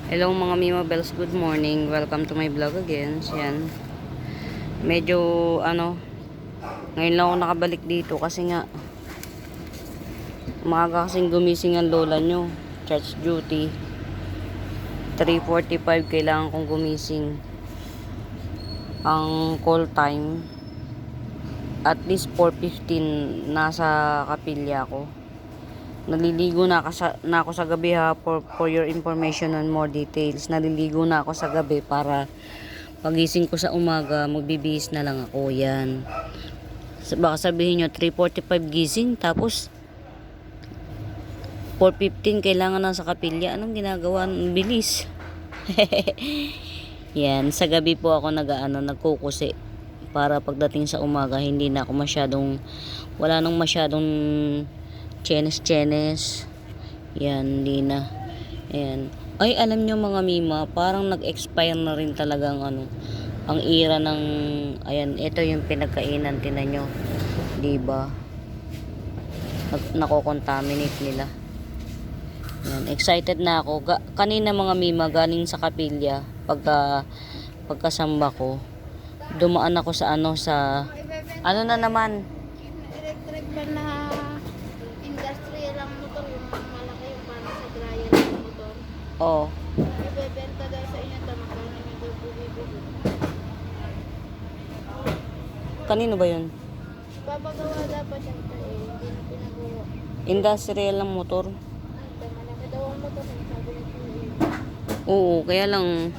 Hello mga Mima Bells, good morning. Welcome to my vlog again. Yan. Medyo ngayon lang ako nakabalik dito kasi nga maaga kasing gumising ang lola nyo. Church duty. 3:45 kailangan kong gumising. Ang call time at least 4:15 nasa kapilya ko. Naliligo na ako sa gabi ha, for your information on more details. Naliligo na ako sa gabi para pagising ko sa umaga, magbibihis na lang ako. Yan. Baka sabihin nyo, 3:45 gising, tapos 4:15 kailangan na sa kapilya. Anong ginagawa? Bilis. Yan. Sa gabi po ako nagkukusi. Para pagdating sa umaga, hindi na ako wala nang masyadong chenes. Yan, hindi na. Ayan. Ay, alam nyo mga Mima, parang nag-expire na rin talagang ang era ng, ayan, ito yung pinagkainan, tinan nyo. Diba? Nako-contaminate nila. Ayan, excited na ako. Kanina mga Mima, galing sa kapilya, pagkasamba ko, dumaan ako sa ano na naman? Electric fan na industrial lang motor, yung malaki yung parang sa dryer ng motor. Oh. Ibebenta daw sa inyo, magkano nyo daw po bibili. Kanino ba yun? Papagawa dapat siya hindi na pinagawa. Industrial lang motor. Malaki daw ang motor, sabi na po. Oo, kaya lang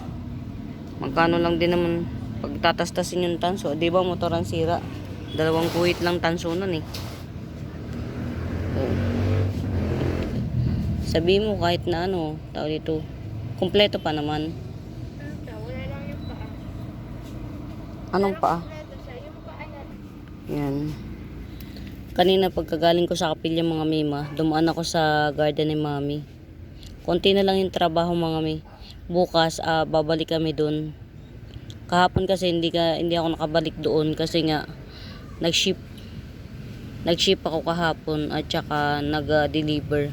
magkano lang din naman pagtatastasin yung tanso. Di ba motor ang sira? 2 kuhit lang tanso nun eh. Oo. Sabi mo kahit na tao dito, kumpleto pa naman. Wala lang yung paa. Anong paa? Kompleto siya, yung paa na. Yan. Kanina pagkagaling ko sa kapilya mga Mima, dumaan ako sa garden ni Mami. Konti na lang yung trabaho mga Mami. Bukas babalik kami doon. Kahapon kasi hindi ako nakabalik doon kasi nga nag-ship ako kahapon at saka nag-deliver.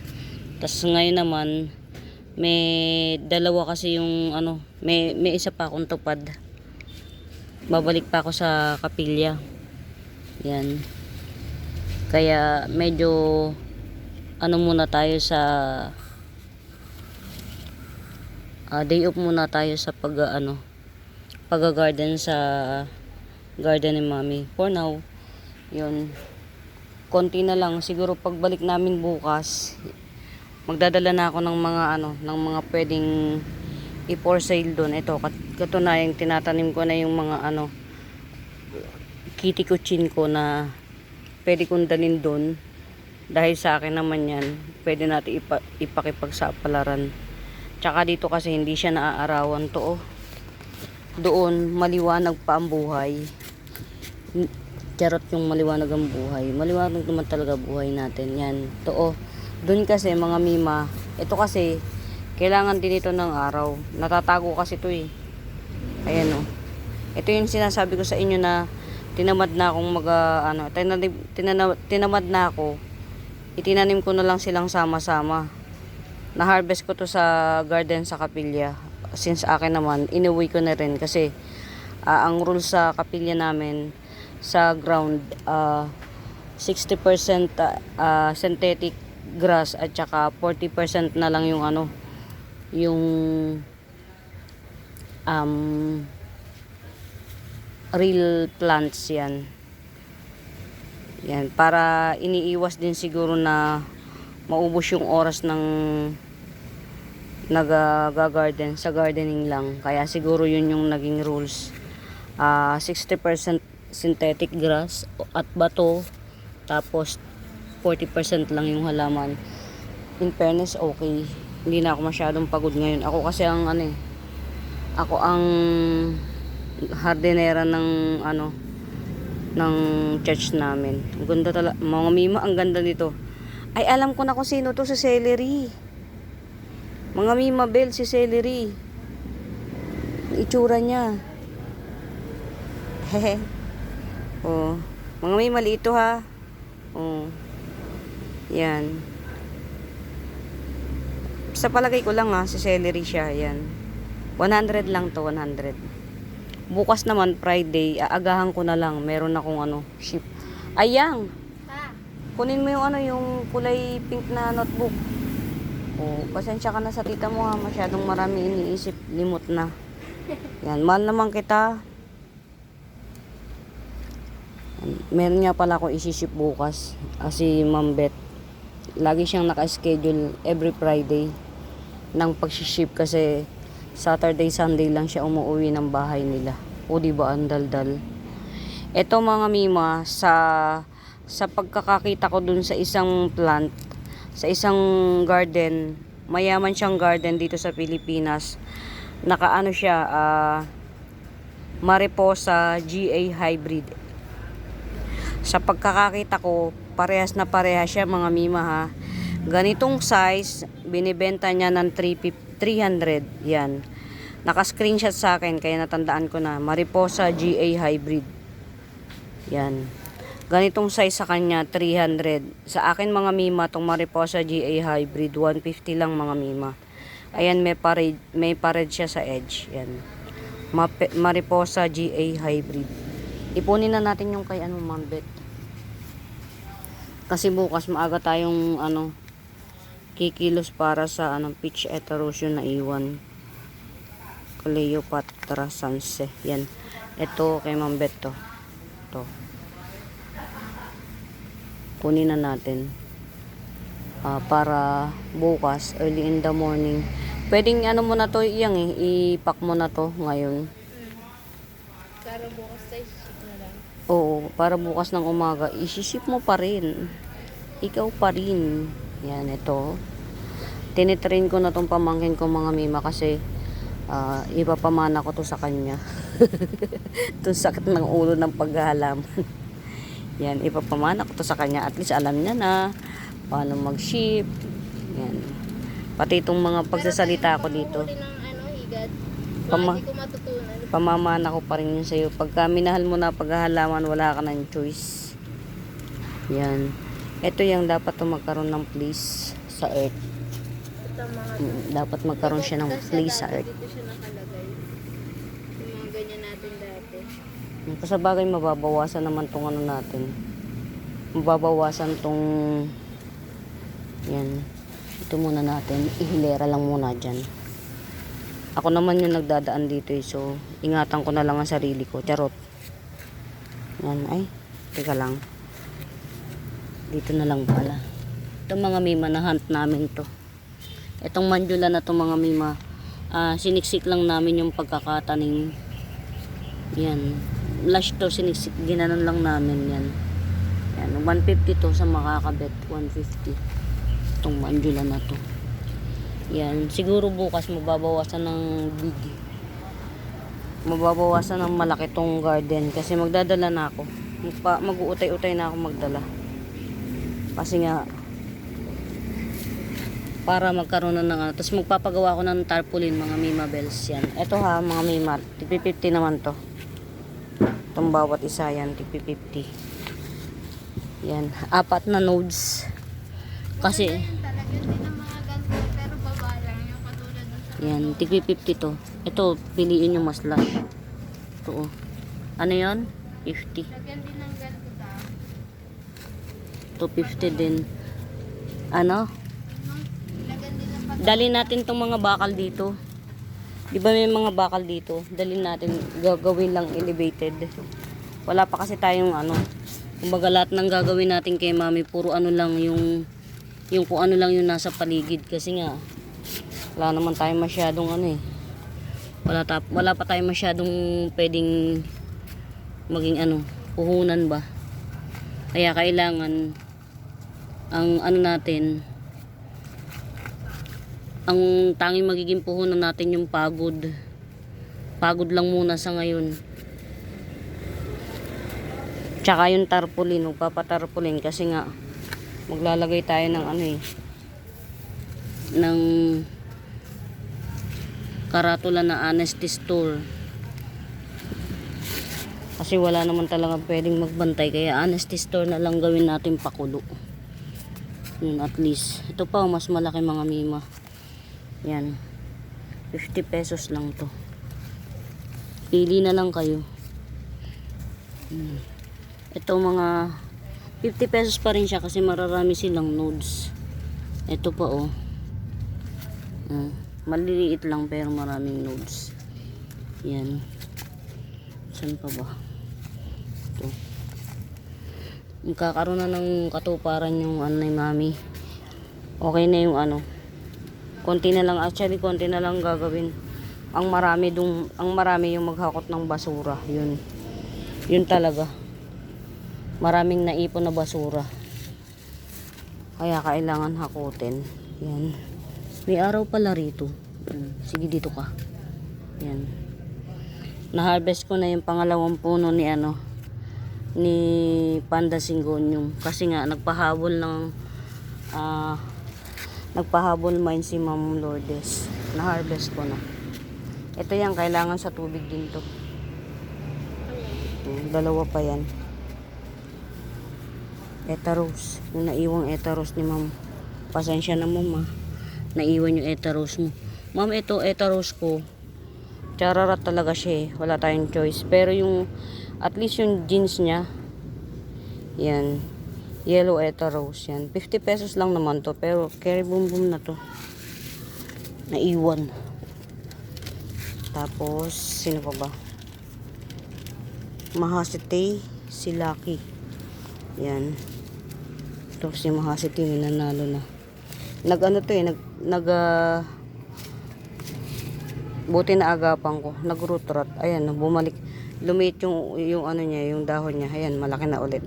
Tapos ngayon naman may dalawa kasi yung may isa pa akong tupad. Babalik pa ako sa kapilya. Yan. Kaya medyo muna tayo sa day off muna tayo sa pag-garden sa garden ni Mami. For now, yun. Konti na lang. Siguro pagbalik namin bukas, magdadala na ako ng mga pwedeng i-for sale doon. Ito, katunayan tinatanim ko na yung mga kitty kuchin ko na pwede kong dalhin doon. Dahil sa akin naman yan, pwede natin ipakipagsapalaran. Tsaka dito kasi hindi siya naaarawan to. Doon, maliwanag pa ang buhay. Charot yung maliwanag ang buhay. Maliwanag naman talaga buhay natin. Yan, to. Doon kasi mga Mima, ito kasi kailangan din ito ng araw. Natatago kasi ito eh. Ayan o. Ito yung sinasabi ko sa inyo na tinamad na akong tinamad na ako. Itinanim ko na lang silang sama-sama. Na-harvest ko to sa garden sa kapilya. Since akin naman, inuwi ko na rin kasi ang rule sa kapilya namin sa ground 60% synthetic grass at saka 40% na lang yung real plants yan. Yan, para iniiwas din siguro na maubos yung oras ng nag-garden sa gardening lang. Kaya siguro yun yung naging rules. 60% synthetic grass at bato, tapos 40% lang yung halaman. In fairness, okay. Hindi na ako masyadong pagod ngayon. Ako kasi ako ang hardinera ng ng church namin. Ang ganda talaga. Mga Mima, ang ganda nito. Ay, alam ko na kung sino to, si Celery. Mga Mima Bell, si Celery. Ang itsura niya. Hehe. Oh. Mga Mima, maliit to ha. Oh. Yan. Sa palagay ko lang sa celery siya. Yan. 100 lang to, 100. Bukas naman, Friday, aagahan ko na lang. Meron akong ship. Ayang! Ha? Kunin mo yung yung kulay pink na notebook. Oh, pasensya ka na sa tita mo ha. Masyadong marami iniisip. Limot na. Yan, mahal naman kita. Meron nga pala ako isi-ship bukas. Si Ma'am Beth. Lagi siyang naka-schedule every Friday ng pag-ship kasi Saturday, Sunday lang siya umuwi ng bahay nila. O diba ang daldal. Ito mga mima, sa pagkakakita ko dun sa isang plant, sa isang garden, mayaman siyang garden dito sa Pilipinas. Nakaano siya, Mariposa GA Hybrid. Sa pagkakakita ko, parehas na parehas siya mga mima ha. Ganitong size, binibenta niya ng 300. Yan. Naka-screenshot sa akin, kaya natandaan ko na. Mariposa GA Hybrid. Yan. Ganitong size sa kanya, 300. Sa akin mga mima, tong Mariposa GA Hybrid, 150 lang mga mima. Ayan, may pared siya sa edge. Yan. Mariposa GA Hybrid. Ipunin na natin yung kay Ma'am Beth. Kasi bukas maaga tayong kikilos para sa pitch erosion na iwan. Cleopatra Sanse. Yan. Ito kay Ma'am Beth to. Ito. Kunin na natin. Para bukas, early in the morning. Pwedeng mo na to, ipack mo na to ngayon. Para bukas tayo ship na lang. Oo, para bukas ng umaga, isiship mo pa rin. Ikaw pa rin. Yan, ito. Tinitrain ko na tong pamangkin ko mga mima kasi ipapamana ko to sa kanya. Itong sakit ng ulo ng paghahalaman. Yan, ipapamana ko to sa kanya. At least alam niya na paano mag-ship. Yan. Pati itong mga pagsasalita ko dito. Higad. Pama- Hindi ko matutunan. Pamamana ko pa rin yun sa'yo. Pagka minahal mo na paghahalaman, wala ka ng choice. Yan. Ito yung dapat magkaroon ng place sa earth. Ito mga Dapat magkaroon siya ng place sa earth. dito siya nakalagay. Yung mga ganyan natin dati. Sa bagay, mababawasan naman tong natin. Mababawasan tong yan. Ito muna natin. Ihilera lang muna dyan. Ako naman yung nagdadaan dito so ingatan ko na lang ang sarili ko. Charot. Yan, ay. Teka lang. Dito na lang pala. Itong mga mima na hunt namin to. Itong mandula na to mga mima. Siniksik lang namin yung pagkakatanim. Yan. Lash to, siniksik. Ginanon lang namin yan. Yan. 150 to sa makakabet. 150. Itong mandula na to. Yan. Siguro bukas mababawasan ng big. Mababawasan ng malaki tong garden. Kasi magdadala na ako. Mag-uutay-utay na ako magdala. Kasi nga para magkaroon na ng tapos magpapagawa ko ng tarpaulin mga mima bells yan. Ito ha mga mima, tipi 50 naman to. Itong bawat isa yan, tipi 50. Yan, 4 na nodes. Kasi Talaga din ang mga ganito pero baba lang yung katulad ng sa yan, tipi 50 to. Ito, piliin yung mas laki. Ito oh. Ano yan? 50. lagyan din ng ganito ta. 250 din. Ano? Lagyan din ng pag Dali natin tong mga bakal dito. Di ba may mga bakal dito? Dali natin, gagawin lang elevated. Wala pa kasi tayong kumbaga lahat ng gagawin natin kay mami, puro lang yung kung ano lang yung nasa paligid. Kasi nga, wala naman tayong masyadong wala pa tayong masyadong pwedeng maging puhunan ba. Kaya kailangan ang natin, ang tanging magiging puhunan natin yung pagod. Pagod lang muna sa ngayon. Tsaka yung tarpaulin, magpapatarpaulin kasi nga maglalagay tayo ng ng karatula na honesty store. Kasi wala naman talaga pwedeng magbantay, kaya honesty store na lang gawin natin pakulo. Yun, at least ito pa mas malaki mga mima. Yan. 50 pesos lang to. Pili na lang kayo. Ito mga 50 pesos pa rin siya kasi mararami silang nodes. Ito pa oh. Maliliit lang pero maraming nodes. Yan. Saan pa ba? Ito. Magkakaroon na ng katuparan yung ano ni mami. Okay na yung ano. Konti na lang, actually konti na lang gagawin. Ang marami yung maghakot ng basura. Yun talaga. Maraming naipon na basura. Kaya kailangan hakutin. Yan. May araw pala rito. Sige dito ka. Yan. Na-harvest ko na yung pangalawang puno ni Panda Syngonium. Kasi nga nagpahabol mine si Ma'am Lourdes. Na-harvest ko na. Ito yan, kailangan sa tubig din to. Dalawa pa yan. Etaros. Yung naiwang etaros ni Ma'am. Pasensya na Ma'am naiwan yung etaros mo. Ma'am, ito etaros ko. Chararat talaga siya eh. Wala tayong choice. Pero yung, at least yung jeans niya, yan. Yellow etaros yan. 50 pesos lang naman to. Pero carry boom boom na to. Naiwan. Tapos, sino pa ba? Mahasite, si Lucky. Yan. Ito si Mahasite, nanalo na. Buti na agapan ko. Nag-root rot. Ayan, bumalik. Lumiit yung ano niya, yung dahon niya. Ayan, malaki na ulit.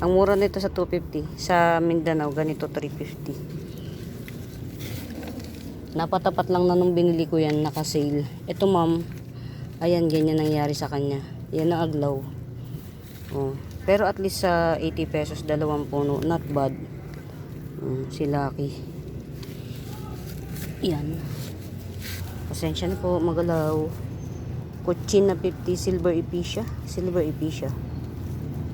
Ang mura nito sa 250. Sa Mindanao, ganito 350. Napatapat lang na nung binili ko yan, naka-sale. Ito ma'am, ayan, ganyan nangyari sa kanya. Yan ang aglaw. Oh. Pero at least sa 80 pesos, 2 puno. Not bad. Si Lucky. Yan. Pasensya na po, magalaw. Kuchin na 50, silver epicia. Silver epicia.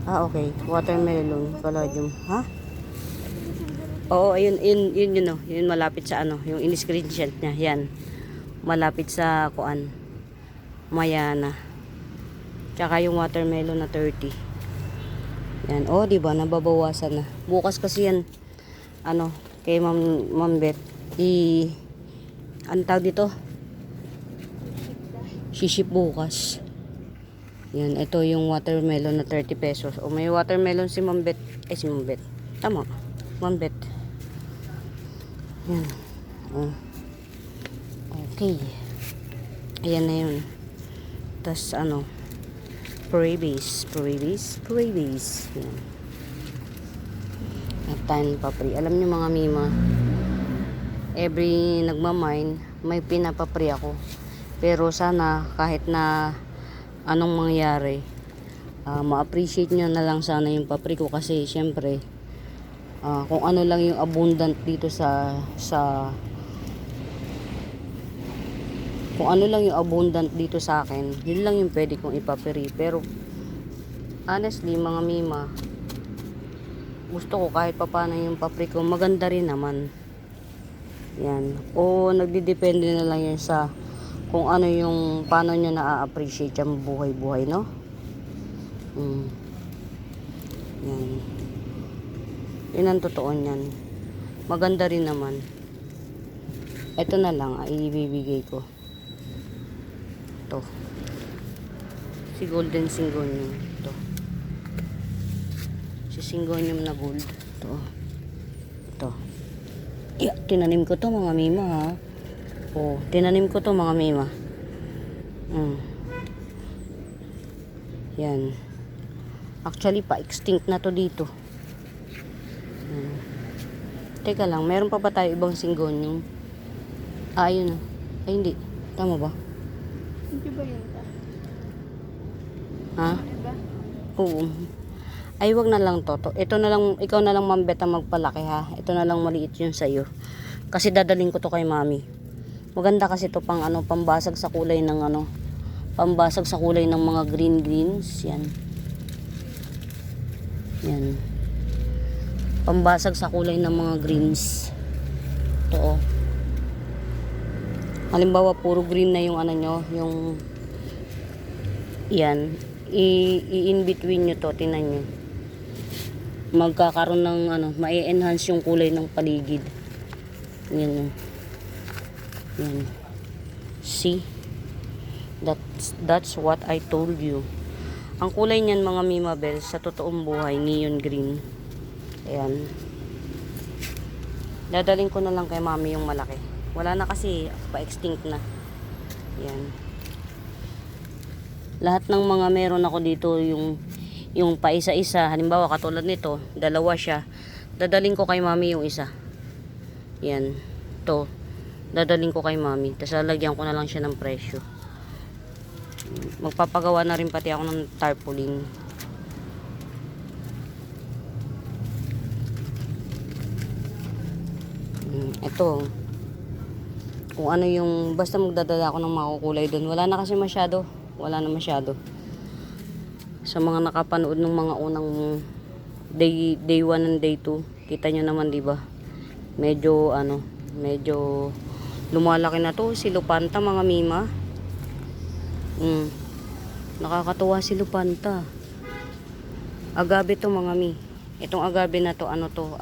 Okay. Watermelon, palladium. Ha? Oo, yun malapit sa yung in-screenshot niya. Yan. Malapit sa kuan. Mayana. Tsaka yung watermelon na 30. Yan. Di ba nababawasan na. Bukas kasi yan kay Ma'am Beth ang tawag dito shiship bukas. Yan, ito yung watermelon na 30 pesos. May watermelon si Ma'am Beth. Si Ma'am Beth. Tama. Ma'am Beth. Yan. Okay. Ayan na yun. Tas Praibase. Yan. At tayo papri. Alam niyo mga mima, every nagmamine, may pinapapri ako. Pero sana kahit na anong mangyari, ma-appreciate nyo na lang sana yung papri ko. Kasi syempre, kung ano lang yung abundant dito kung ano lang yung abundant dito sa akin, yun lang yung pwede kong ipapri. Pero honestly mga mima, gusto ko kahit papano yung papri ko maganda rin naman. Yan. O nagdidepende na lang yun sa kung ano yung paano nyo na-appreciate yung buhay-buhay, no? Yan. Yun ang totoo niyan. Maganda rin naman. Ito na lang ibibigay ko. Ito. Si Golden Syngonium. Ito. Si Syngonium na gold. Ito. Yeah, tinanim ko to mga mima ha. Tinanim ko to mga mima. Yan. Actually pa-extinct na to dito. Teka lang, meron pa ba tayo ibang Syngonium? Ayun. Ay hindi. Tama ba? Hindi ba yun? Ha? Diba? Oo. Ay, wag na lang to. Ito na lang, ikaw na lang Ma'am Beth ang magpalaki ha. Ito na lang maliit yun sa'yo. Kasi dadaling ko to kay mami. Maganda kasi to pang pambasag sa kulay ng pambasag sa kulay ng mga greens. Yan. Yan. Pambasag sa kulay ng mga greens. Ito Halimbawa, puro green na yung ano nyo, yung yan, in between nyo to, tinan nyo. Magkakaroon ng ano, ma-enhance yung kulay ng paligid. Yan. Yan. See? That's what I told you. Ang kulay niyan mga Mima Bells, sa totoong buhay, neon green. Ayan. Dadaling ko na lang kay mami yung malaki. Wala na kasi, pa-extinct na. Yan. Lahat ng mga meron ako dito, yung pa isa-isa, halimbawa katulad nito, dalawa siya. Dadaling ko kay mami yung isa. Yan. To. Dadaling ko kay mami. Tapos lalagyan ko na lang siya ng presyo. Magpapagawa na rin pati ako ng tarpaulin. Ito. Kung ano yung, basta magdadala ako ng makukulay doon. Wala na kasi masyado. Wala na masyado. Sa mga nakapanood ng mga unang day 1 and day 2, kita nyo naman, di ba? Medyo lumalaki na to. Si Lupanta, mga Mima. Nakakatuwa si Lupanta. Agave to, mga Mi. Itong agave na to, ano to,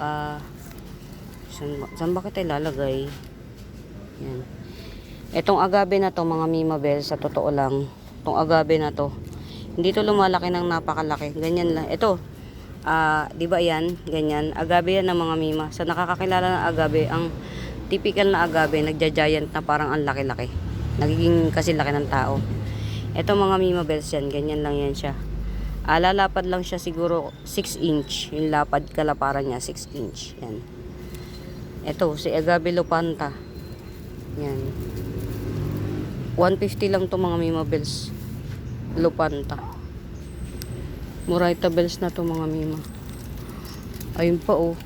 saan ba kita ilalagay? Yan. Itong agave na to, mga Mima Bells, sa totoo lang, itong agave na to, hindi to lumalaki ng napakalaki. Ganyan lang. Ito, di ba yan? Ganyan. Agave yan ng mga Mima. Sa nakakakilala ng agave, ang typical na agave, nagja-giant na parang ang laki-laki. Nagiging kasi laki ng tao. Ito mga Mima Bells yan. Ganyan lang yan siya. Lalapad lang siya siguro 6 inch. Yung lapad kalaparan niya, 6 inch. Yan. Ito, si Agave Lupanta. Yan. 150 lang to mga Mima Bells. Lupanta. Murayta Bells na to mga Mima. Ayun pa oh.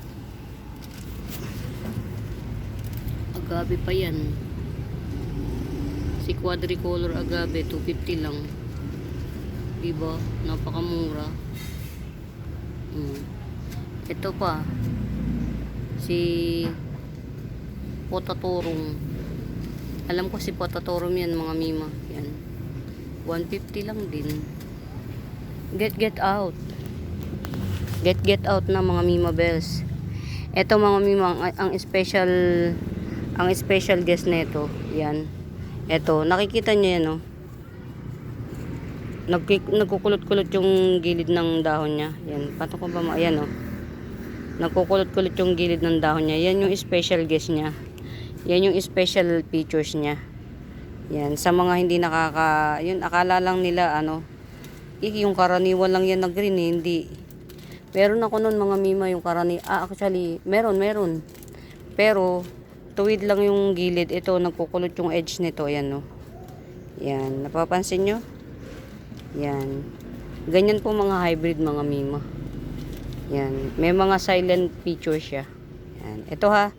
Agave pa yan. Si quadricolor agave, 250 lang. Diba? Napakamura. Ito pa. Si Potatorong. Alam ko si Potatorong yan mga Mima. Yan. 150 lang din. Get out. Get out na mga Mima Bells. Ito mga Mima, ang special guest nito. Yan. Ito, nakikita niyo yan, oh. Nagkukulot-kulot yung gilid ng dahon niya. Yan, paano ko ba ayan, oh. Nagkukulot-kulot yung gilid ng dahon niya. Yan yung special guest niya. Yan yung special features niya. Yan, sa mga hindi yun, akala lang nila, yung karaniwan lang yan na green, eh. Hindi. Meron ako nun mga Mima yung actually, meron. Pero, tuwid lang yung gilid. Ito, nagkukulot yung edge nito. Ayan, no. Yan. Napapansin nyo? Yan. Ganyan po mga hybrid mga Mima. Yan. May mga silent features siya. Yan. Ito ha.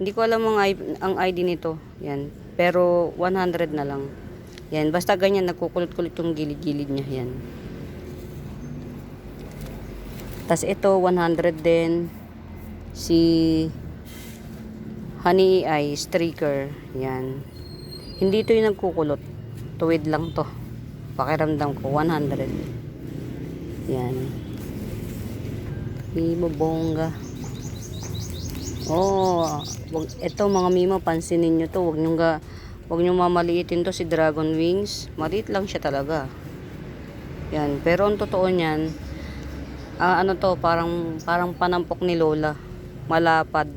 Hindi ko alam ang ID nito. Yan. Pero 100 na lang. Yan. Basta ganyan. Nagkukulot-kulot yung gilid-gilid niya. Yan. Tas ito 100 din. Si Honey Eye Streaker. Yan. Hindi ito yung nagkukulot. Tuwid lang to. Pakiramdam ko 100. Yan. Ibobongga. Oh, ito mga Mima, pansinin nyo to. Wag nyo mamaliitin to si Dragon Wings. Maliit lang siya talaga. Yan. Pero ang totoo niyan, parang panampok ni Lola. Malapad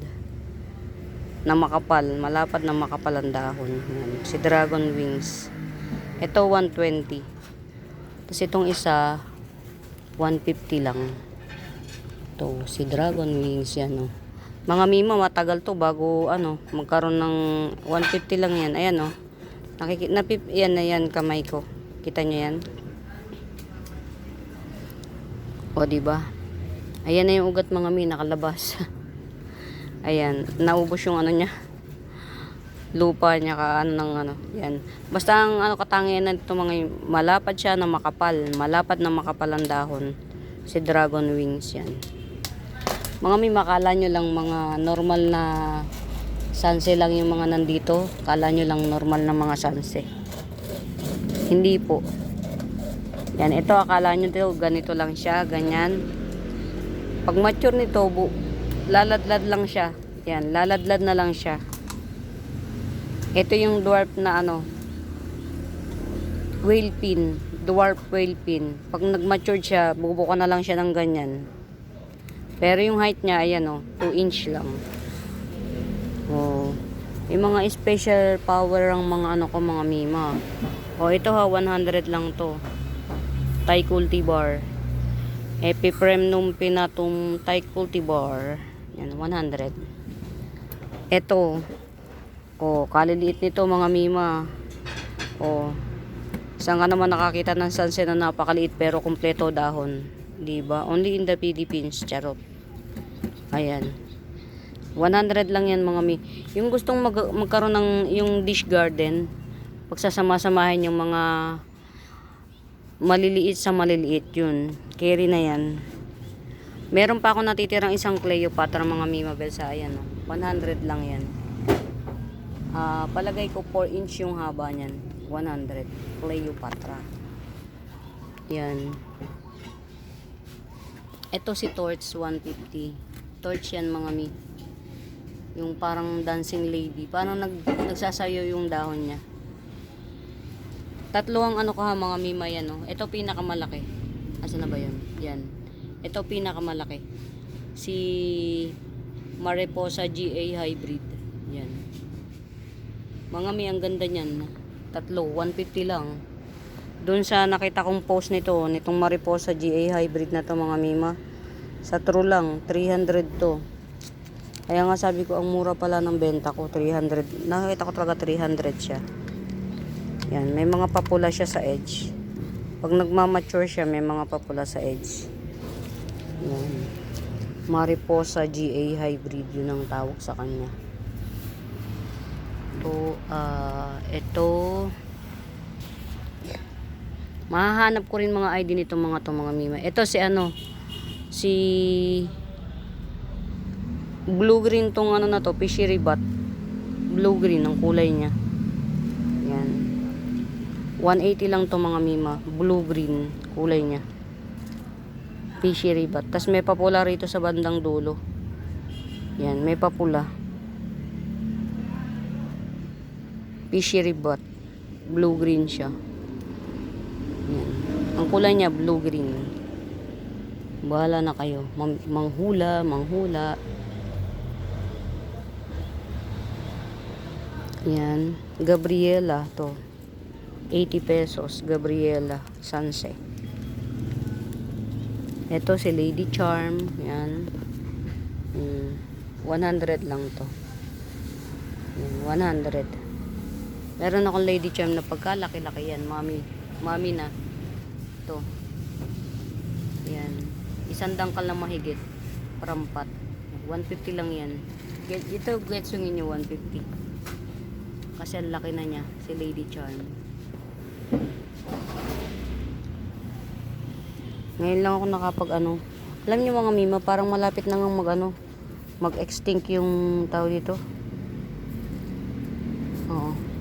na makapal ang dahon. Yan. Si Dragon Wings. Ito 120. Tapos itong isa 150 lang. Ito si Dragon Wings yan, oh. Mga Mima, matagal to bago magkaroon ng 150 lang yan. Ayan, oh. Yan na yan kamay ko. Kita nyo yan? O diba? Ayan na yung ugat mga Mima, nakalabas. Ayan, naubos yung niya. Lupa niya yan. Basta ang katangian na ito mga malapad siya na makapal. Malapad na makapal ang dahon. Si Dragon Wings yan. Mga Mima, makala nyo lang mga normal na Sanse lang yung mga nandito. Kala nyo lang normal na mga sanse. Hindi po. Yan, ito akala nyo ito, ganito lang siya, ganyan. Pag mature nito, laladlad lang siya. Yan, laladlad na lang siya. Ito yung dwarf na ano, whale pin. Dwarf whale pin. Pag nag-mature siya, bubuka na lang siya ng ganyan. Pero yung height niya, ayan o, 2 inch lang. Oh. Yung mga special power ang mga ano ko, mga mima. Oh, ito ha, 100 lang to. Thai cultivar. Epipremnum pinatum Thai cultivar. Yan, 100. Ito. Oh, kaliliit nito mga mima. Oh. Saan ka naman nakakita ng sunset na napakaliit pero kumpleto dahon? Diba? Only in the Philippines. Charot. Ayan. 100 lang yan mga mi. Yung gustong magkaroon ng yung dish garden, pagsasama-samahin yung mga maliliit sa maliliit yun. Carry na yan. Meron pa ako natitirang isang Cleopatra mga mimabel sa ayan. 100 lang yan. Palagay ko 4 inch yung haba niyan. 100 Cleopatra. Yan. Ito si Torch 150. Torch yan mga mi. Yung parang dancing lady. Parang nagsasayo yung dahon niya. Tatlo ang ano ko ha mga mima yan. Oh. Ito pinakamalaki. Asa na ba yun? Yan. Ito pinakamalaki. Si Mariposa GA Hybrid. Yan. Mga mi, ang ganda niyan. Tatlo, 150 lang. Doon sa nakita kong post nito, nitong Mariposa GA Hybrid na to mga mima. Sa True lang, 300 to. Kaya nga sabi ko, ang mura pala ng benta ko, 300. Nakita ko talaga 300 siya. Yan, may mga papula siya sa edge. Pag nagmamature siya, may mga papula sa edge. Yan. Mariposa GA Hybrid, yun ang tawag sa kanya. Ito mahahanap ko rin mga ID nito mga mima. Ito si ano, si blue green tong ano na to, fishery bat. Blue green ang kulay niya. Yan. 180 lang to mga mima. Blue green kulay niya. Fishery bat. Tas may papula rito sa bandang dulo. Yan, may papula. Fishery bat. Blue green siya. Yan. Ang kulay niya blue green. Bahala na kayo. Manghula. Yan. Gabriela to. 80 pesos. Gabriela. Sunset. Ito si Lady Charm. Yan. 100 lang to. Yan. 100. Meron akong Lady Charm na pagkalaki-laki yan, mami na. Ito. Yan. Isang dangkal na mahigit. Parampat. 150 lang yan. Ito, getsungin nyo 150. Kasi ang laki na niya, si Lady Charm. Ngayon lang ako nakapag ano. Alam niyo mga mima, parang malapit na nga mag-extinct yung tao dito. Oo.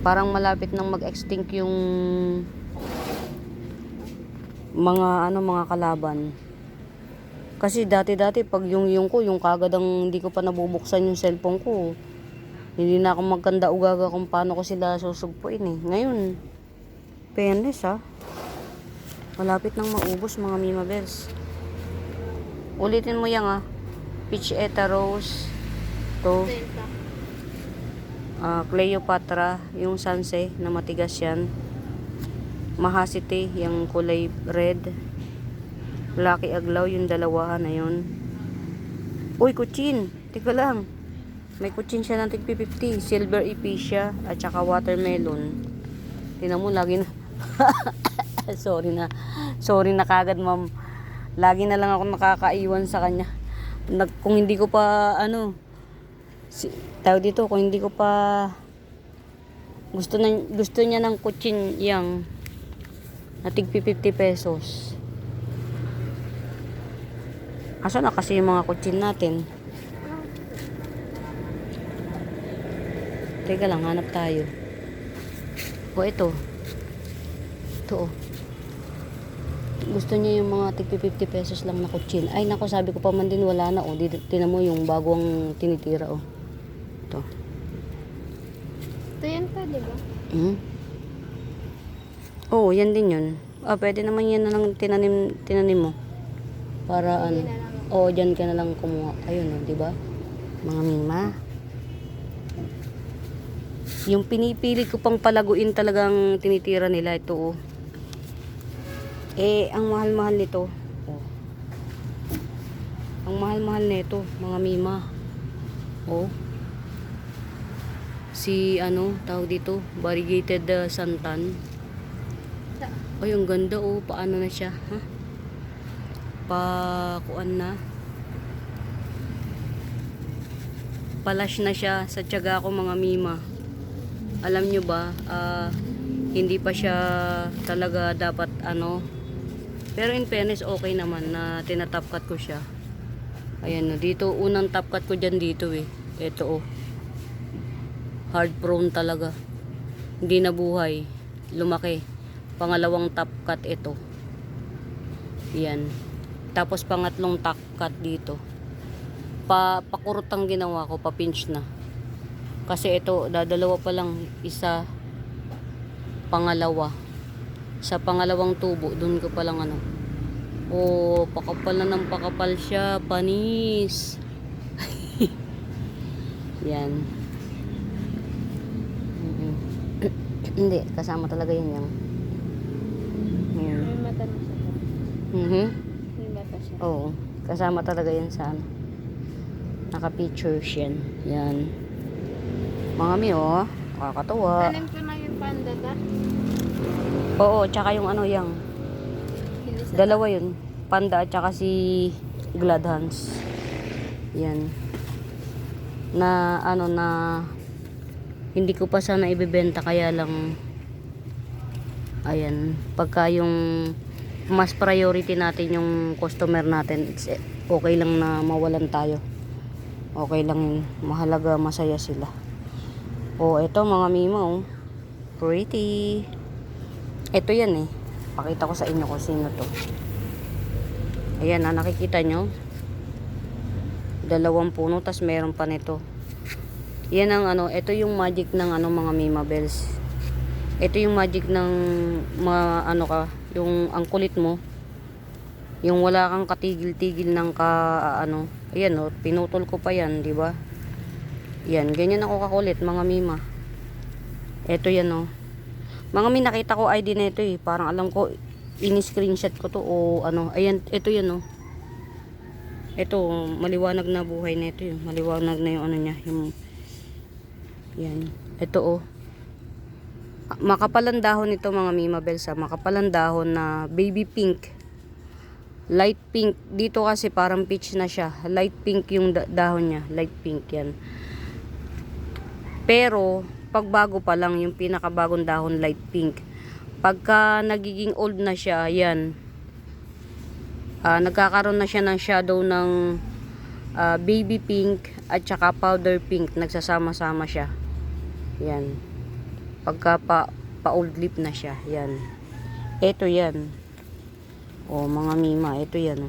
Parang malapit nang mag-extinct yung mga kalaban. Kasi dati pag yung ko, yung kagad ang hindi ko pa nabubuksan yung cellphone ko. Hindi na ako magkanda ugaga kung paano ko sila susugpuin eh. Ngayon, painless ha. Malapit nang maubos mga mima bells. Ulitin mo yan ha. Peach Eta Rose. To. Cleopatra, yung sanse na matigas yan. Mahasite, yung kulay red. Lucky Aglaw, yung dalawa na yun. Uy, kutsin! Tika lang. May kutsin siya ng tig-50. Silver Epicia at saka watermelon. Tingnan mo, lagi na... Sorry na kagad, ma'am. Lagi na lang ako nakakaiwan sa kanya. Kung hindi ko pa, tawag dito, kung hindi ko pa gusto niya ng kutsin yang na tig 50 pesos. Asa na kasi yung mga kutsin natin? Teka lang, hanap tayo. O, ito. Ito, oh. Gusto niya yung mga tig 50 pesos lang na kutsin. Ay, nako, sabi ko pa man din, wala na, oh. Tinan mo yung bagong tinitira, oh. Ito. Ito yan pa, di ba? Hmm? Oo, yan din yun. Ah, pwede naman yan na lang tinanim mo. Para ano. Hindi na lang. Oo, dyan ka na lang kumuha. Ayun, oh, di ba? Mga mima. Yung pinipili ko pang palaguin talagang tinitira nila ito, oh. Eh, ang mahal-mahal nito. Oh. Ang mahal-mahal nito, mga mima. Oh. Si ano, tawag dito, variegated santan. Ay, ang ganda, oh. Paano na siya, ha? Pakuan na. Palash na siya sa tiyaga ko, mga mima. Alam nyo ba, hindi pa siya talaga dapat ano. Pero in fairness, okay naman na tinatapkat ko siya. Ayan, no, dito, unang tapkat ko dyan dito, eh. Ito, oh. Hard prone talaga. Hindi nabuhay. Lumaki. Pangalawang top cut ito. Yan. Tapos pangatlong top cut dito. Pakurot ang ginawa ko, pa-pinch na. Kasi ito, dadalawa pa lang, isa, pangalawa. Sa pangalawang tubo, dun ko pa lang ano. Oh, pakapal na ng pakapal siya, panis. Yan. Hindi, kasama talaga yan yung. Yan. May mata na siya. May mata siya. Oo, kasama talaga yan sa ano. Naka-pictures yan. Yan. Mga mi, oh. Nakakatawa. Tanim ko na yung panda da. Oo, tsaka yung ano yang. Hindi sa Dalawa yun. Panda at tsaka si Gladhans. Yan. Na ano na hindi ko pa sana ibebenta kaya lang ayan, pagka yung mas priority natin yung customer natin, okay lang na mawalan tayo. Okay lang, mahalaga masaya sila. Oh, eto mga mima, oh. Pretty. Ito yan, eh. Pakita ko sa inyo kung sino to. Ayan, nakikita nyo. 2 puno, tas meron pa nito. Yan ang ano, ito yung magic ng ano, mga mima bells. Ito yung magic ng ano ka, yung ang kulit mo. Yung wala kang katigil-tigil ng ano. Ayan, oh, pinutol ko pa yan, di ba? Yan, ganyan ako kakulit, mga mima. Ito yan, oh. Mga mi, nakita ko ID na ito, eh. Parang alam ko, ini-screenshot ko to, o ano. Ayan, ito yan, oh. Ito, maliwanag na buhay na ito, yung maliwanag na yung ano niya, yung yan. Ito, oh. Makapalang dahon ito, mga mima bells, ha. Makapalang dahon na baby pink. Light pink. Dito kasi parang peach na siya. Light pink yung dahon niya. Light pink yan. Pero, pagbago pa lang, yung pinakabagong dahon, light pink. Pagka nagiging old na siya, yan. Nagkakaroon na siya ng shadow ng baby pink at saka powder pink. Nagsasama-sama siya. Yan. Pagka pa-old lip na siya. Yan. Ito yan. O, mga mima. Ito yan.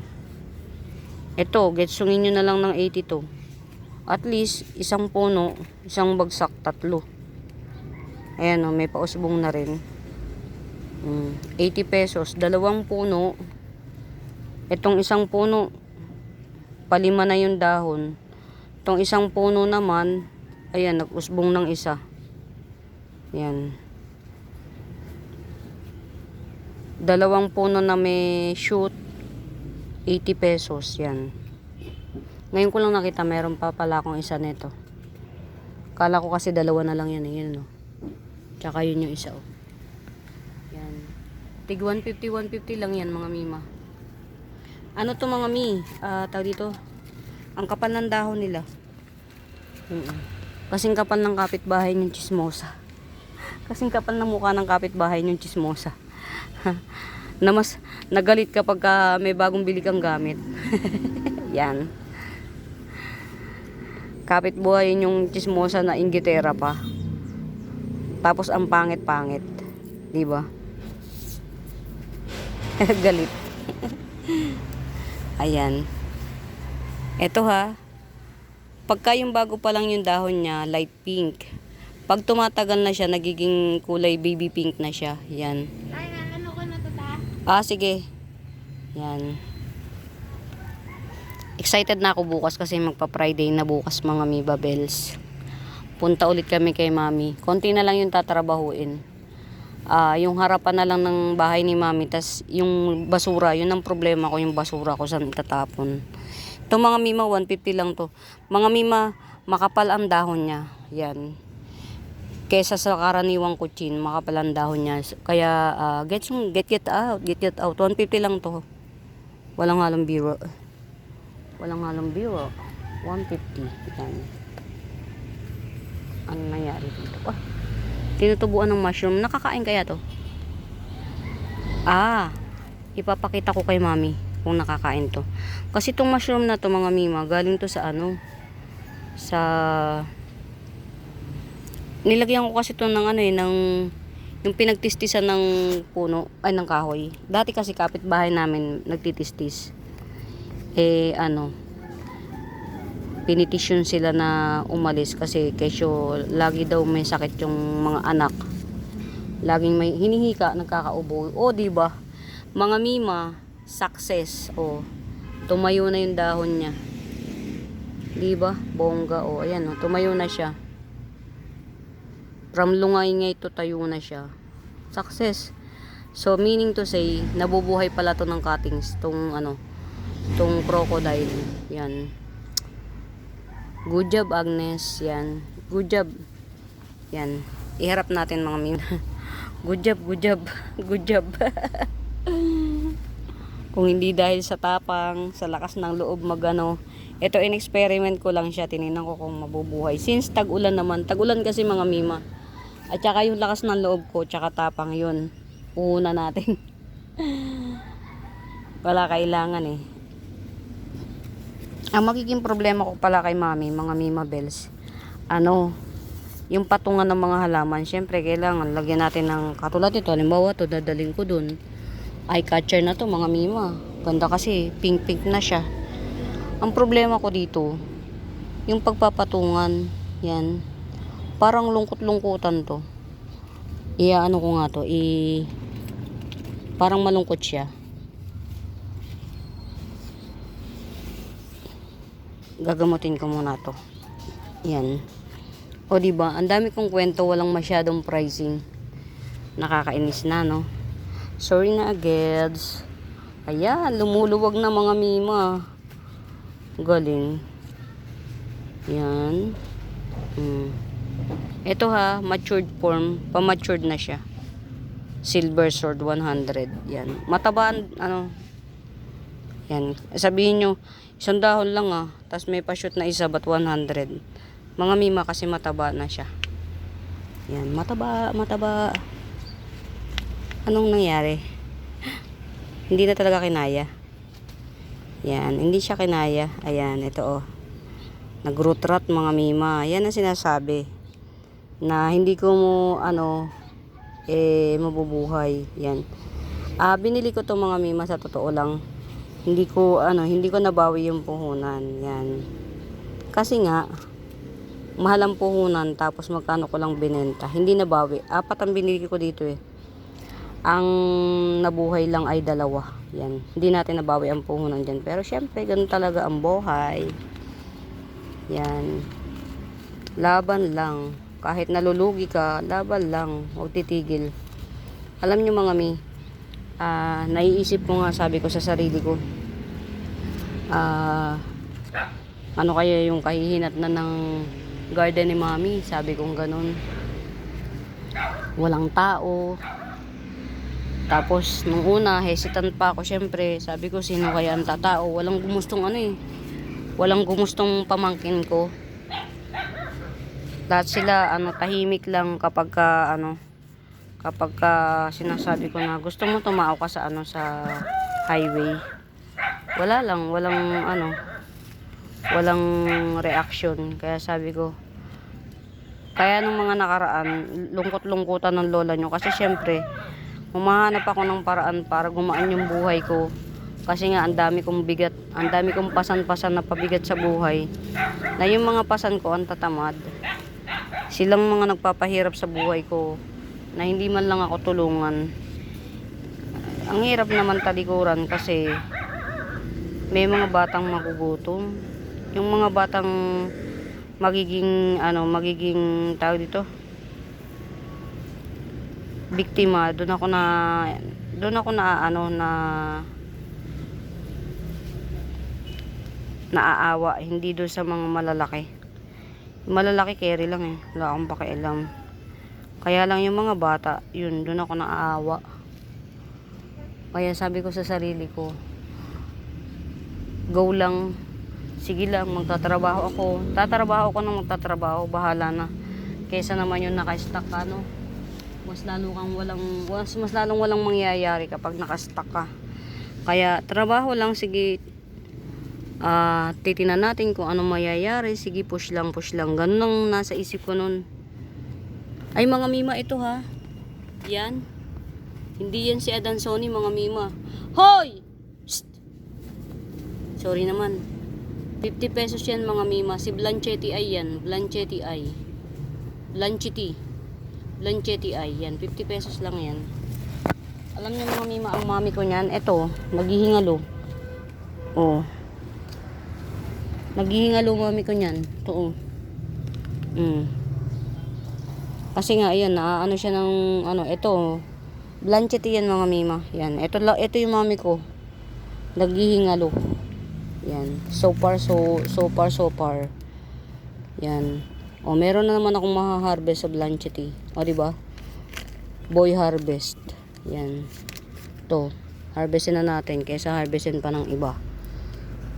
Ito, getsungin nyo na lang ng 82. At least, isang puno, isang bagsak, 3. Ayan, o, may pausbong na rin. 80 pesos. 2 puno. Itong isang puno, palima na yung dahon. Itong isang puno naman, ayan, nag-usbong ng isa. Yan. 2 puno na may shoot, 80 pesos. Yan. Ngayon ko lang nakita, meron pa pala akong isa nito. Kala ko kasi 2 na lang yan. Yan, no? Tsaka yun yung isa, oh. Yan. Tig 150 lang yan, mga mima. Ano to, mga mi? Tawag dito. Ang kapal ng dahon nila. Kasing kapal ng kapitbahay ng chismosa. Kasing kapal ng mukha ng kapitbahay ng chismosa. Na mas nagalit kapag may bagong bili kang gamit. Yan. Kapitbahay yung chismosa na inggitera pa. Tapos ang pangit-pangit. Di ba? Galit. Ayan. Eto ha. Pagka yung bago pa lang yung dahon niya, light pink. Pag tumatagal na siya, nagiging kulay baby pink na siya. Yan. Ay, ano ko na to ta? Sige. Yan. Excited na ako bukas kasi magpa-Friday na bukas mga Miba Bells. Punta ulit kami kay Mami. Konti na lang yung tatrabahuin. Yung harapan na lang ng bahay ni Mami. Tas yung basura, yun ang problema ko, yung basura ko saan itatapon. Ito mga Mima, 150 lang to. Mga Mima, makapal ang dahon niya. Yan. Kesa sa karaniwang kutsin, makapal ang dahon niya. Kaya, get out. 150 lang to. Walang halong biro. 150. Yan. Ano nangyari dito? Tinutubuan ng mushroom. Nakakain kaya to? Ipapakita ko kay Mami kung nakakain to. Kasi itong mushroom na to mga Mima, galing to sa nilagyan ko kasi to ng yung pinagtistisan ng puno, ng kahoy. Dati kasi kapitbahay namin nagtitistis. Pinitisyon sila na umalis kasi kesyo lagi daw may sakit yung mga anak. Laging may hinihika, nagkakaubo. Di ba? Mga Mima, success. Tumayo na yung dahon niya. Di ba? Bongga. Ayan, tumayo na siya. From lungay-ngay to tayo na siya. Success. So, meaning to say, nabubuhay pala to ng cuttings. Tong crocodile. Yan. Good job, Agnes. Yan. Good job. Yan. Iharap natin mga Mima. Good job. Kung hindi dahil sa tapang, sa lakas ng loob ito in-experiment ko lang siya. Tinignan ko kung mabubuhay. Since tag-ulan naman. Tag-ulan kasi mga Mima. At saka yung lakas ng loob ko, tsaka tapang yun. Puhunan natin. Wala kailangan eh. Ang magiging problema ko pala kay Mami, mga Mima Bells, yung patungan ng mga halaman, syempre kailangan lagyan natin ng katulad ito. Halimbawa to, dadaling ko dun. Eye catcher na to mga Mima. Ganda kasi, pink na siya. Ang problema ko dito, yung pagpapatungan, yan. Parang lungkot-lungkutan to. Ko nga to, parang malungkot siya. Gagamutin ko muna to. Yan. Diba? Ang dami kong kwento, walang masyadong pricing. Nakakainis na, no? Sorry na, agads. Ayan, lumuluwag na mga Mima. Galing. Yan. Ito ha, matured form. Pa-matured na siya. Silver sword, 100. Yan. Matabaan, yan. Sabihin nyo, isang dahon lang tapos may pa-shoot na isa, but 100. Mga Mima kasi mataba na siya. Yan, mataba. Anong nangyari? Hindi na talaga kinaya. Yan, hindi siya kinaya. Ayan, ito nag-root rot mga Mima. Yan ang sinasabi. Na hindi ko mabubuhay. Yan. Binili ko to mga Mima sa totoo lang. Hindi ko nabawi yung puhunan. Yan. Kasi nga, mahal ang puhunan tapos magkano ko lang binenta. Hindi nabawi. 4 ang binili ko dito eh. Ang nabuhay lang ay 2. Yan. Hindi natin nabawi ang puhunan dyan. Pero syempre, ganun talaga ang buhay. Yan. Laban lang. Kahit nalulugi ka, laban lang. Huwag titigil. Alam nyo mga Mi, naiisip ko nga, sabi ko sa sarili ko, ano kaya yung kahihinat na ng garden ni Mami? Sabi kong ganun. Walang tao. Tapos, nung una, hesitant pa ako syempre. Sabi ko, sino kaya ang tatao? Walang gumustong walang gumustong pamangkin ko. Lahat sila, tahimik lang kapag sinasabi ko na gusto mo tumao ka sa highway. Walang reaction. Kaya sabi ko, Kaya nung mga nakaraan, lungkot-lungkutan ng lola nyo. Kasi syempre, humahanap ako ng paraan para gumaan yung buhay ko. Kasi nga, ang dami kong bigat, ang dami kong pasan-pasan na pabigat sa buhay. Na yung mga pasan ko, ang tatamad. Silang mga nagpapahirap sa buhay ko, na hindi man lang ako tulungan. Ang hirap naman talikuran kasi may mga batang magugutom. Yung mga batang magiging tawag dito, biktima, doon ako na naaawa, hindi doon sa mga malalaki. Malalaki carry lang eh, wala akong pakialam. Kaya lang yung mga bata, yun, doon ako naaawa. Kaya sabi ko sa sarili ko, go lang, sige lang, magtatrabaho ako. Tatrabaho ako nang magtatrabaho, bahala na. Kaysa naman yung naka-stuck ka, no? Mas lalong walang mangyayari kapag naka-stuck ka. Kaya trabaho lang, sige. Titinan natin kung anong mangyayari. Sige, push lang. Ganun lang nasa isip ko nun. Ay, mga mima, ito ha. Yan. Hindi yan si Adansoni, mga mima. Hoy! Psst! Sorry naman. 50 pesos yan, mga mima. Si Blanchetti ay yan. Blanchetti ay. Yan. 50 pesos lang yan. Alam niyo, mga mima, ang mami ko niyan. Ito, naghihingalo. Oh. Naghihingalo mami ko niyan. Ito. Kasi nga, ayan, ano siya ng, ito. Blanchetti yan, mga mima. Yan. Ito yung mami ko. Naghihingalo. Yan. So far. Yan. O, meron na naman akong maha-harvest sa Blanchetti. O, diba? Boy harvest. Yan. To. Harvestin na natin kaysa harvestin pa ng iba.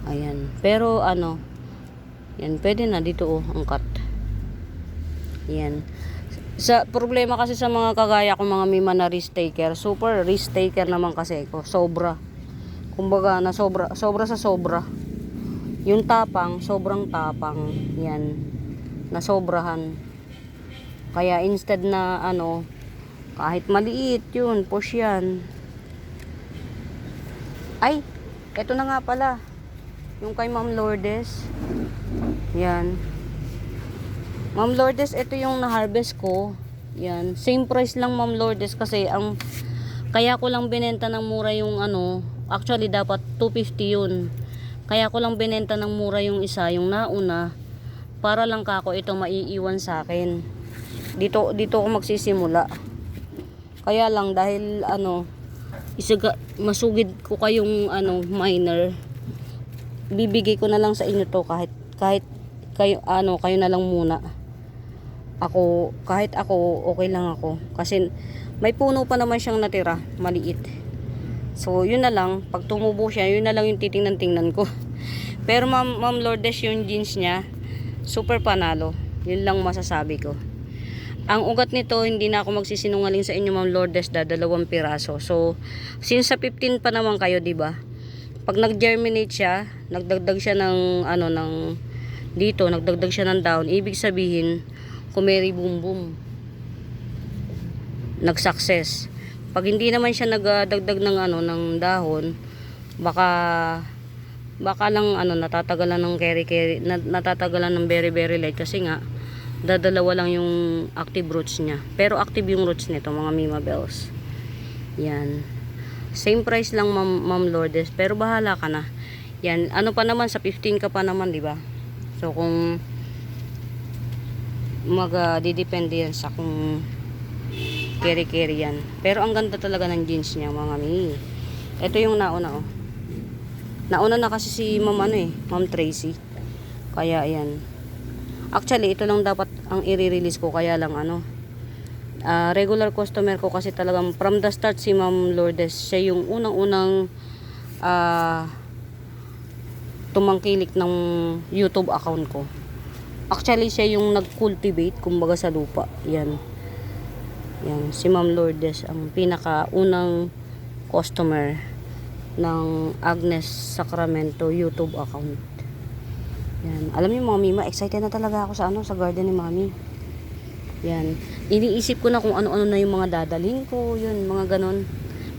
Ayan. Pero, yan, pwede na dito, angkat. Yan. Sa problema kasi sa mga kagaya ko, mga mima na risk taker, super risk taker naman kasi ko. Sobra. Kumbaga, sobra sa sobra. Yung tapang, sobrang tapang. Yan. Nasobrahan. Kaya instead na, kahit maliit, yun, push yan. Ay, eto na nga pala. Yung kay Ma'am Lourdes. Yan. Ma'am Lourdes, ito yung na-harvest ko. Yan. Same price lang, Ma'am Lourdes, kasi kaya ko lang binenta ng mura yung actually dapat 250 yun. Kaya ko lang binenta ng mura yung isa, yung nauna, para lang kako ito maiiwan sa akin. Dito ako magsisimula. Kaya lang dahil masugid ko kayong minor, bibigay ko na lang sa inyo to kahit kayo na lang muna. Kahit ako okay lang ako kasi may puno pa naman siyang natira, maliit. So yun na lang, pag tumubo siya, yun na lang yung titingnan ko. Pero Ma'am Lourdes, yung jeans niya super panalo. Yun lang masasabi ko. Ang ugat nito, hindi na ako magsisinungaling sa inyo, Ma'am Lourdes, 2 piraso. So since sa 15 pa naman kayo, di ba? Pag nag-germinate siya, nagdagdag siya ng nagdagdag siya ng down, ibig sabihin, kumeri boom boom. Nag-success. Pag hindi naman siya nagdagdag ng ng dahon, baka lang natatagalan ng natatagalan ng very very light kasi nga dadalawa lang yung active roots niya. Pero active yung roots nito, mga Mima Bells. Yan. Same price lang, Ma'am Lourdes, pero bahala ka na. Yan, pa naman sa 15 ka pa naman, di ba? So kung didepende yan sa kung carry yan. Pero ang ganda talaga ng jeans niya, mga mi. Ito yung nauna, oh. Nauna na kasi si Ma'am Tracy. Kaya ayan. Actually, ito lang dapat ang i-release ko, kaya lang regular customer ko kasi talagang from the start si Ma'am Lourdes, siya yung unang-unang tumangkilik ng YouTube account ko. Actually, siya yung nag-cultivate, kumbaga, sa lupa. Yan. Yan, si Ma'am Lourdes, ang pinaka-unang customer ng Agnes Sacramento YouTube account. Yan. Alam niyo, mga Mima, excited na talaga ako sa garden ni Mami. Yan. Iniisip ko na kung ano-ano na yung mga dadalhin ko, yun, mga ganon.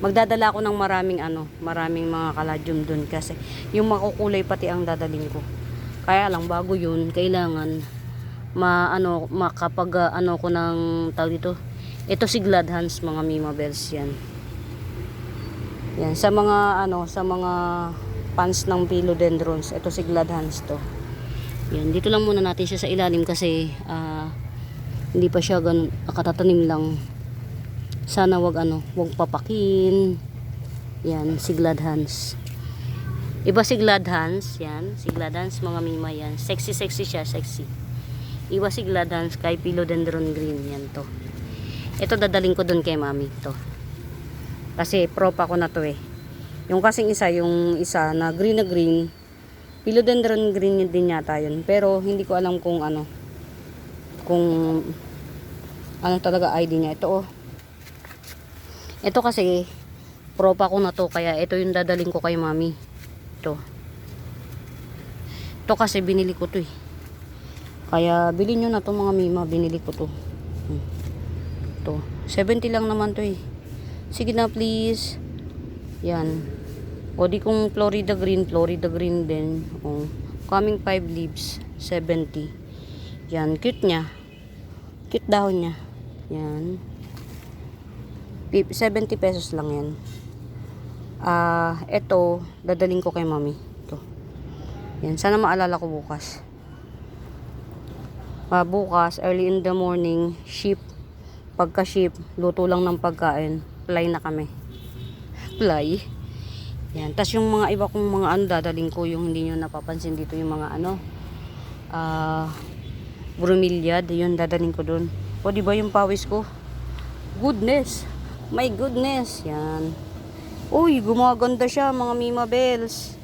Magdadala ako ng maraming mga kaladyum dun kasi yung makukulay pati ang dadalhin ko. Kaya lang bago yun, kailangan makapag ano ko ng tawag dito. Ito si Glad Hands mga Mima Bells yan. Yan sa mga fans ng philodendrons, ito si Glad Hands to. Yan, dito lang muna natin siya sa ilalim kasi hindi pa siya ganun, katatanim lang. Sana wag papakin. Yan, si Glad Hands. Iba si Glad Hands, yan. Si Glad Hands, mga Mima yan. Sexy siya, sexy. Iba si Glad Hands kay philodendron green, yan to. Ito dadaling ko dun kay Mami, to. Kasi prop ako na to eh. Yung kasing yung isa na green, philodendron green din yata yun. Pero hindi ko alam kung kung talaga ID niya. Ito oh. Ito kasi propa ko na to kaya ito yung dadaling ko kay Mami. Ito kasi binili ko to eh. Kaya bilhin nyo na to mga Mima, binili ko to. Ito 70 lang naman to eh. Sige na please. Yan. O di kung Florida green din. O, coming 5 leaves 70. Yan, cute nya. Cute dahon nya. Yan. 70 pesos lang yan. Ito, dadaling ko kay Mami. Ito. Yan, sana maalala ko bukas. Bukas, early in the morning, ship. Pagka ship, luto lang ng pagkain. Fly na kami. Fly. Yan. Tas yung mga iba kong mga dadaling ko, yung hindi nyo napapansin dito, yung mga bromeliad, yun, dadaling ko dun. O, diba yung pawis ko? Goodness. My goodness. Yan. Uy, gumaganda siya mga Mima Bells.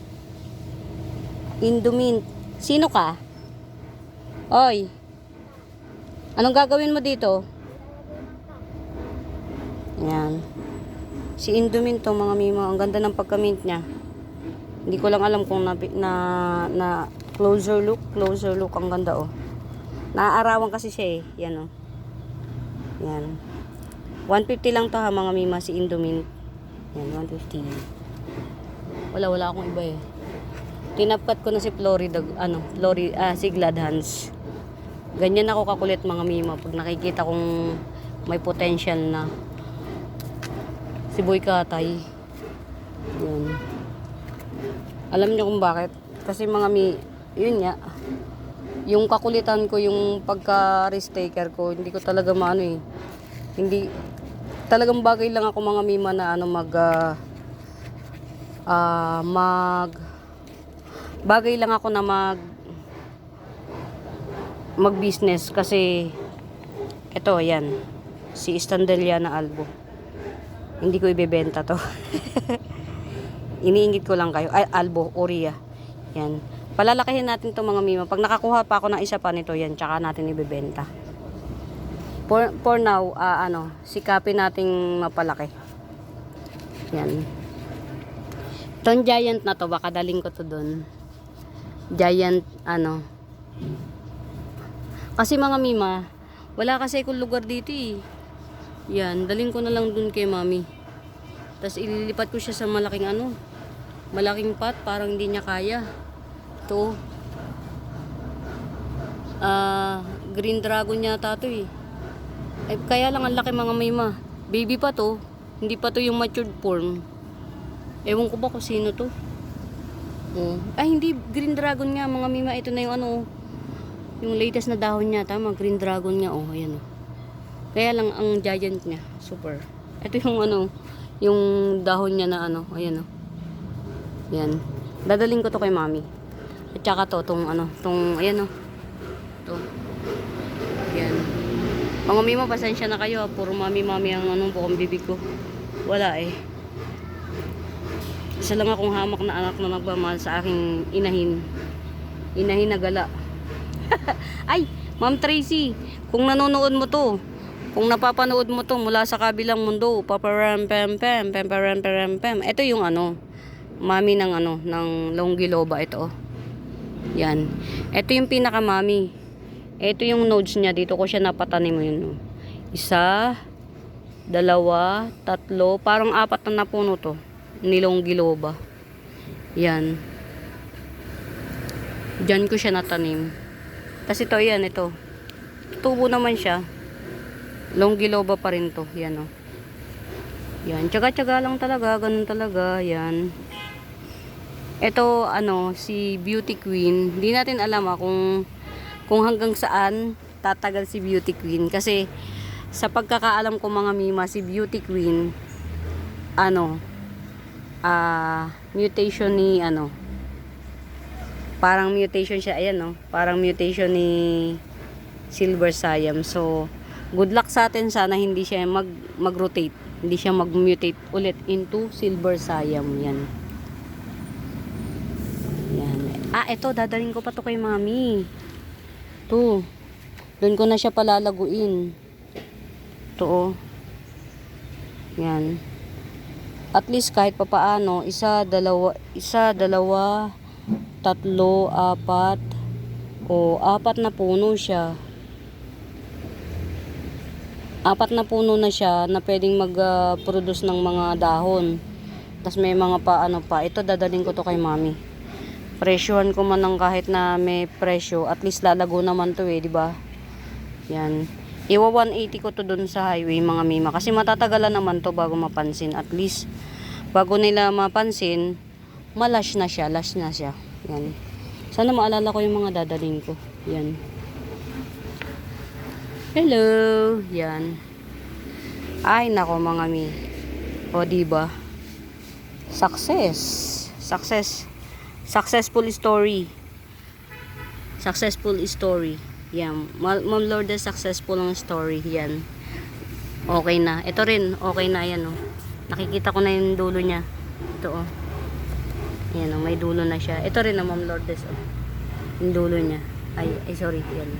Indumint. Sino ka? Oy. Anong gagawin mo dito? Yan. Si Indumint to mga Mima. Ang ganda ng pagka-mint niya. Hindi ko lang alam kung na closer look. Ang ganda oh. Naaarawan kasi siya eh. Yan oh. Yan. 150 lang to ha mga Mima, si Indumint. Yan, 150. Wala akong iba eh. Tinapkat ko na si si Glad Hands. Ganyan ako kakulit mga Mima pag nakikita kong may potential na. Si Boy Katay. Yan. Alam niyo kung bakit? Kasi mga yun nga. Yung kakulitan ko, yung pagka-risk taker ko, hindi ko talaga hindi talagang bagay lang ako mga Mima na bagay lang ako na mag business kasi ito yan si Standeliana Albo hindi ko ibebenta to. Iniingit ko lang kayo. Albo Oria yan, palalakihin natin to mga Mima. Pag nakakuha pa ako ng isa pa nito yan, tsaka natin ibebenta. For now, sikapin nating mapalaki. Yan. Itong giant na to, baka daling ko to dun. Giant, Kasi mga Mima, wala kasi akong lugar dito eh. Yan, daling ko na lang dun kay Mami. Tapos ililipat ko siya sa malaking pot, parang hindi niya kaya. Ito. Green dragon yata to eh. Ay, kaya lang ang laki mga Mima. Baby pa to. Hindi pa to yung matured form. Ewan ko ba kung sino to. Ay, hindi. Green dragon nga mga Mima. Ito na yung yung latest na dahon niya. Tama, green dragon nga. Oh, ayan oh. Kaya lang ang giant niya. Super. Ito yung yung dahon niya na ayan oh. Yan. Dadaling ko to kay Mami. At saka to, ayan oh. To. Yan. Mga Mima, pasensya na kayo. Puro mami ang bukang bibig ko. Wala eh. Isa lang akong hamak na anak na nagmamahal sa aking inahin. Inahin na gala. Ay, Ma'am Tracy, kung nanonood mo to, kung napapanood mo to mula sa kabilang mundo, paparam pam pam pam param param pam. Ito yung mami ng Longgiloba ito. Yan. Ito yung pinaka mami. Ito yung nodes niya. Dito ko siya napatanim mo yun. Oh. 1, 2, 3. Parang 4 na puno to. Nilong giloba. Yan. Diyan ko siya natanim. Kasi ito, yan, ito. Tubo naman siya. Longgiloba pa rin to. Yan, oh. Yan. Tsaga-tsaga lang talaga. Ganun talaga. Yan. Ito, si Beauty Queen. Hindi natin alam kung hanggang saan tatagal si Beauty Queen. Kasi, sa pagkakaalam ko mga mima, si Beauty Queen, mutation ni, parang mutation siya, ayan, no? Parang mutation ni Silver Siam. So, good luck sa atin, sana hindi siya mag-rotate. Hindi siya mag-mutate ulit into Silver Siam. Yan. Yan. Ito, dadalhin ko pa to kay mami. To. Doon ko na siya palalaguin. To, oh. Yan. At least kahit papaano, 1, 2, 3, 4, o 4 na puno siya. 4 na puno na siya na pwedeng mag-produce ng mga dahon. Tapos may mga pa. Ito dadalhin ko to kay mami. Presyohan ko man ng kahit na may presyo, at least lalago naman to, di ba? Yan. Iwa 180 ko to dun sa highway mga mima. Kasi matatagalan naman to bago mapansin. At least, bago nila mapansin, malash na siya. Lash na siya. Yan. Sana maalala ko yung mga dadaling ko. Yan. Hello. Yan. Ay, nako mga mi. O, diba? Success. Successful story. Successful story. Yan. Ma'am Lourdes, successful ang story. Yan. Okay na. Ito rin, okay na yan, oh. Nakikita ko na yung dulo niya. Ito, oh. Yan, oh, may dulo na siya. Ito rin, Ma'am Lourdes, oh. Yung dulo niya. Ay, sorry. Yan.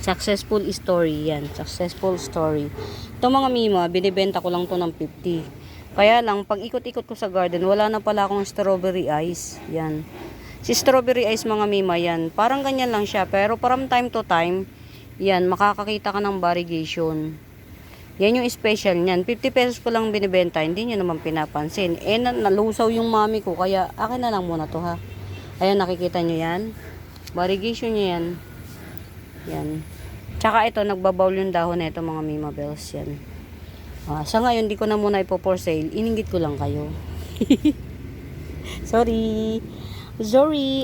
Successful story. Yan. Successful story. Ito mga mima, binibenta ko lang to ng 50. Kaya lang, pag ikot-ikot ko sa garden, wala na pala akong strawberry ice. Yan. Si strawberry ice mga mima, yan. Parang ganyan lang siya. Pero from time to time, yan, makakakita ka ng variegation. Yan yung special niyan. 50 pesos ko lang binibenta. Hindi nyo naman pinapansin. Nalusaw yung mami ko. Kaya, akin na lang muna to, ha. Ayan, nakikita nyo yan. Variegation nyo yan. Yan. Tsaka ito, nagbabawl yung dahon na ito, mga mima bells. Yan. Sa ngayon, di ko na muna ipo-for sale. Ininggit ko lang kayo. Sorry.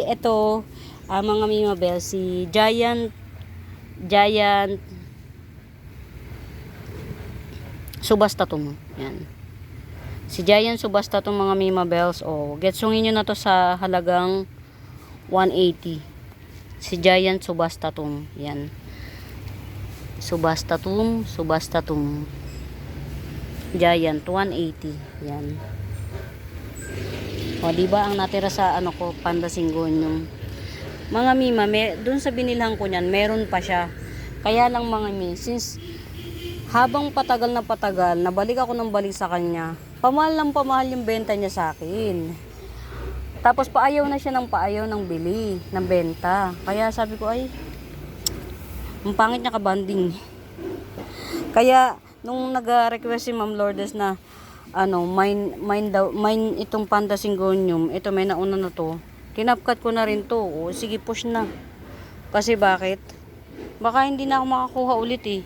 Ito, mga mima bells, si Giant Subastatum. Yan. Si Giant Subastatum mga mima bells. Getsungin nyo na to sa halagang 180. Si Giant Subastatum. Yan. Subastatum. Giant 180. Yan. Diba ang natira sa Panda Syngonium. Mga mima, dun sa binilhan ko niyan, meron pa siya. Kaya lang mga mi, since habang patagal, nabalik ako ng balik sa kanya, pamahal yung benta niya sa akin. Tapos paayaw na siya ng bili, ng benta. Kaya sabi ko, ay, ang pangit niya kabanding. Kaya, nung nag-request si Ma'am Lourdes na, mine itong Panda Syngonium, ito may nauna na to, kinapkat ko na rin to. Sige, push na. Kasi bakit? Baka hindi na ako makakuha ulit eh.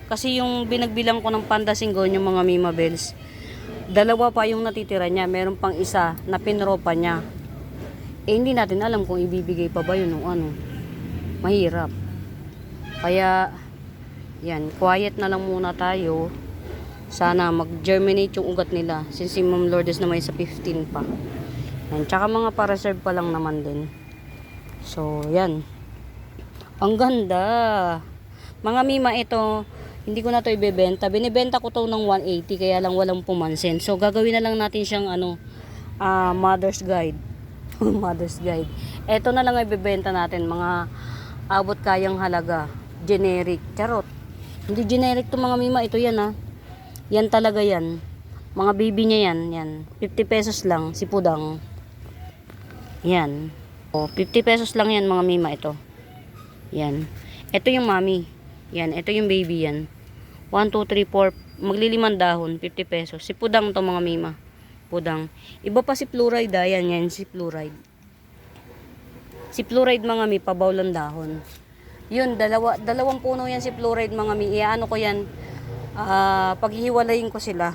Kasi yung binagbilang ko ng Panda Syngonium mga mima bells, 2 pa yung natitira niya. Meron pang isa na pinropa niya. Hindi natin alam kung ibibigay pa ba yun o mahirap. Kaya, yan, quiet na lang muna tayo. Sana mag-germinate yung ugat nila. Since si Ma'am Lourdes na may sa 15 pa. Yan, tsaka mga para-serve pa lang naman din. So, yan. Ang ganda. Mga mima, ito, hindi ko na to ibebenta. Binibenta ko to ng 180, kaya lang walang pumansin. So, gagawin na lang natin siyang, mother's guide. Mother's guide. Ito na lang ibebenta natin, mga abot kayang halaga. Generic. Charot. Hindi generic to mga mima. Ito yan, ha. Yan talaga yan. Mga baby niya yan. Yan. 50 pesos lang. Si Pudang. Yan. 50 pesos lang yan mga mima ito. Yan. Ito yung mami. Yan, ito yung baby yan. 1, 2, 3, 4. Maglilimang dahon, 50 pesos. Si Pudang to mga mima. Pudang. Iba pa si Fluoride, yan si Fluoride. Si Fluoride mga mi, pabaw lang dahon. Yun, dalawang puno yan si Fluoride mga mi. Iyaano ko yan, paghihiwalayin ko sila.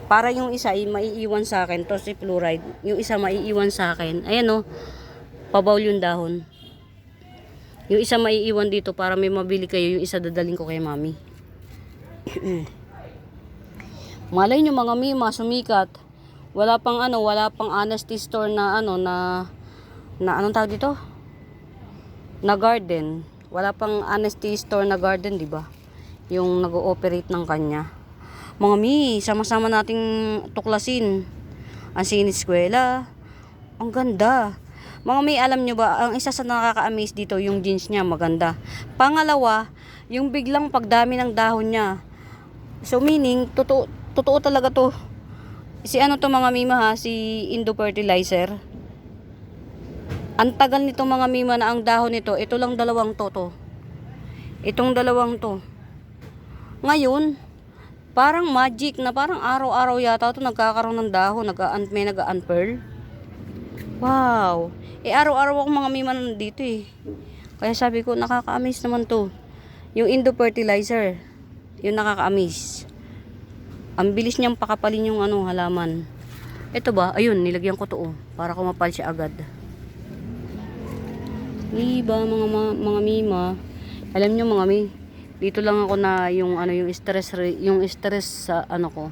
Para yung isa ay maiiwan sa akin, to si Fluoride. Yung isa maiiwan sa akin. Ayan o, pabaw yung dahon. Yung isa maiiwan dito para may mabili kayo. Yung isa dadaling ko kay mami. Malay nyo mga mima, sumikat. Wala pang honesty store na anong tawag dito? Na garden. Wala pang honesty store na garden, di ba? Yung nag-ooperate ng kanya. Mga mi, sama-sama nating tuklasin. Ang siniskwela. Ang ganda. Mga mi, alam nyo ba, ang isa sa nakaka-amaze dito, yung jeans niya, maganda. Pangalawa, yung biglang pagdami ng dahon niya. So meaning, totoo talaga to. Si ano to mga mima ha, si Indo Fertilizer. Ang tagal nito mga mima na ang dahon nito, ito lang dalawang to. Itong dalawang to. Ngayon, parang magic na parang araw-araw yata to nagkakaroon ng dahon, may nag-unpearl. Wow. Araw-araw ako mga mima nandito eh. Kaya sabi ko, nakaka-amaze naman to. Yung Indo Fertilizer, yung nakaka-amaze. Ang bilis niyang pakapalin yung halaman. Ito ba? Ayun, nilagyan ko to para kumapal siya agad. Diba mga mima? Alam niyo mga mi, dito lang ako na yung stress sa ko.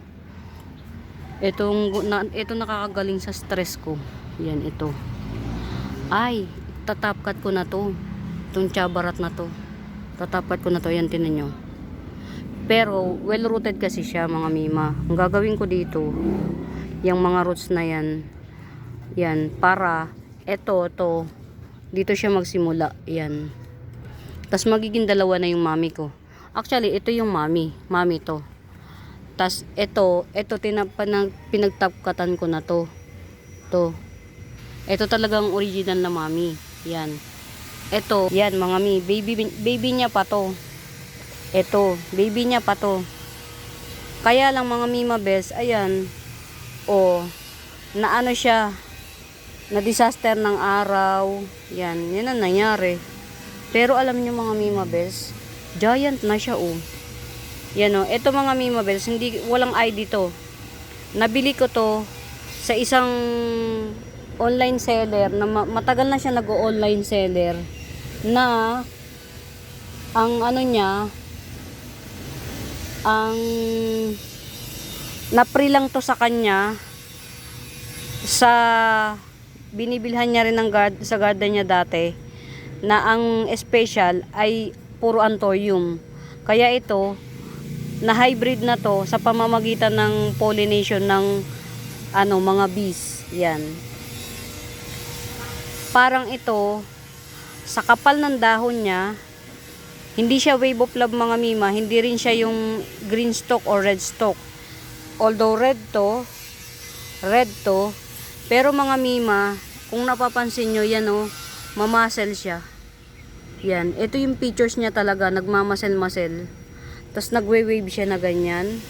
Ito nakakagaling sa stress ko. Yan ito. Ay, tatapkat ko na to. Itong tiyabarat na to. Tatapkat ko na to, yan tinan nyo. Pero well rooted kasi siya mga mima. Ang gagawin ko dito, yung mga roots na yan, para to dito siya magsimula. Yan. Tas magiging dalawa na yung mami ko. Actually, ito yung mami to. Tas ito pinagtapkatan ko na to. Ito talagang original na mami. Yan. Ito, yan mga mi, baby niya pa to. Ito, baby niya pa to. Kaya lang mga mima best, ayan. Na siya, na disaster ng araw. Yan ang nangyari. Pero alam niyo mga mima best, giant na siya Yan ito mga mima best, walang ID to. Nabili ko to sa isang online seller na matagal na siya nag-online seller na ang na-free lang to sa kanya sa binibilhan niya rin sa garden niya dati na ang special ay puro anthurium. Kaya ito na hybrid na to sa pamamagitan ng pollination ng mga bees. Yan. Parang ito sa kapal ng dahon niya, hindi siya wave of love mga mima, hindi rin siya yung green stalk or red stalk. Although red to, pero mga mima, kung napapansin nyo, yan mamasel siya. Yan, ito yung features niya talaga, nagmamasel-masel. Tapos nagwe-wave siya na ganyan.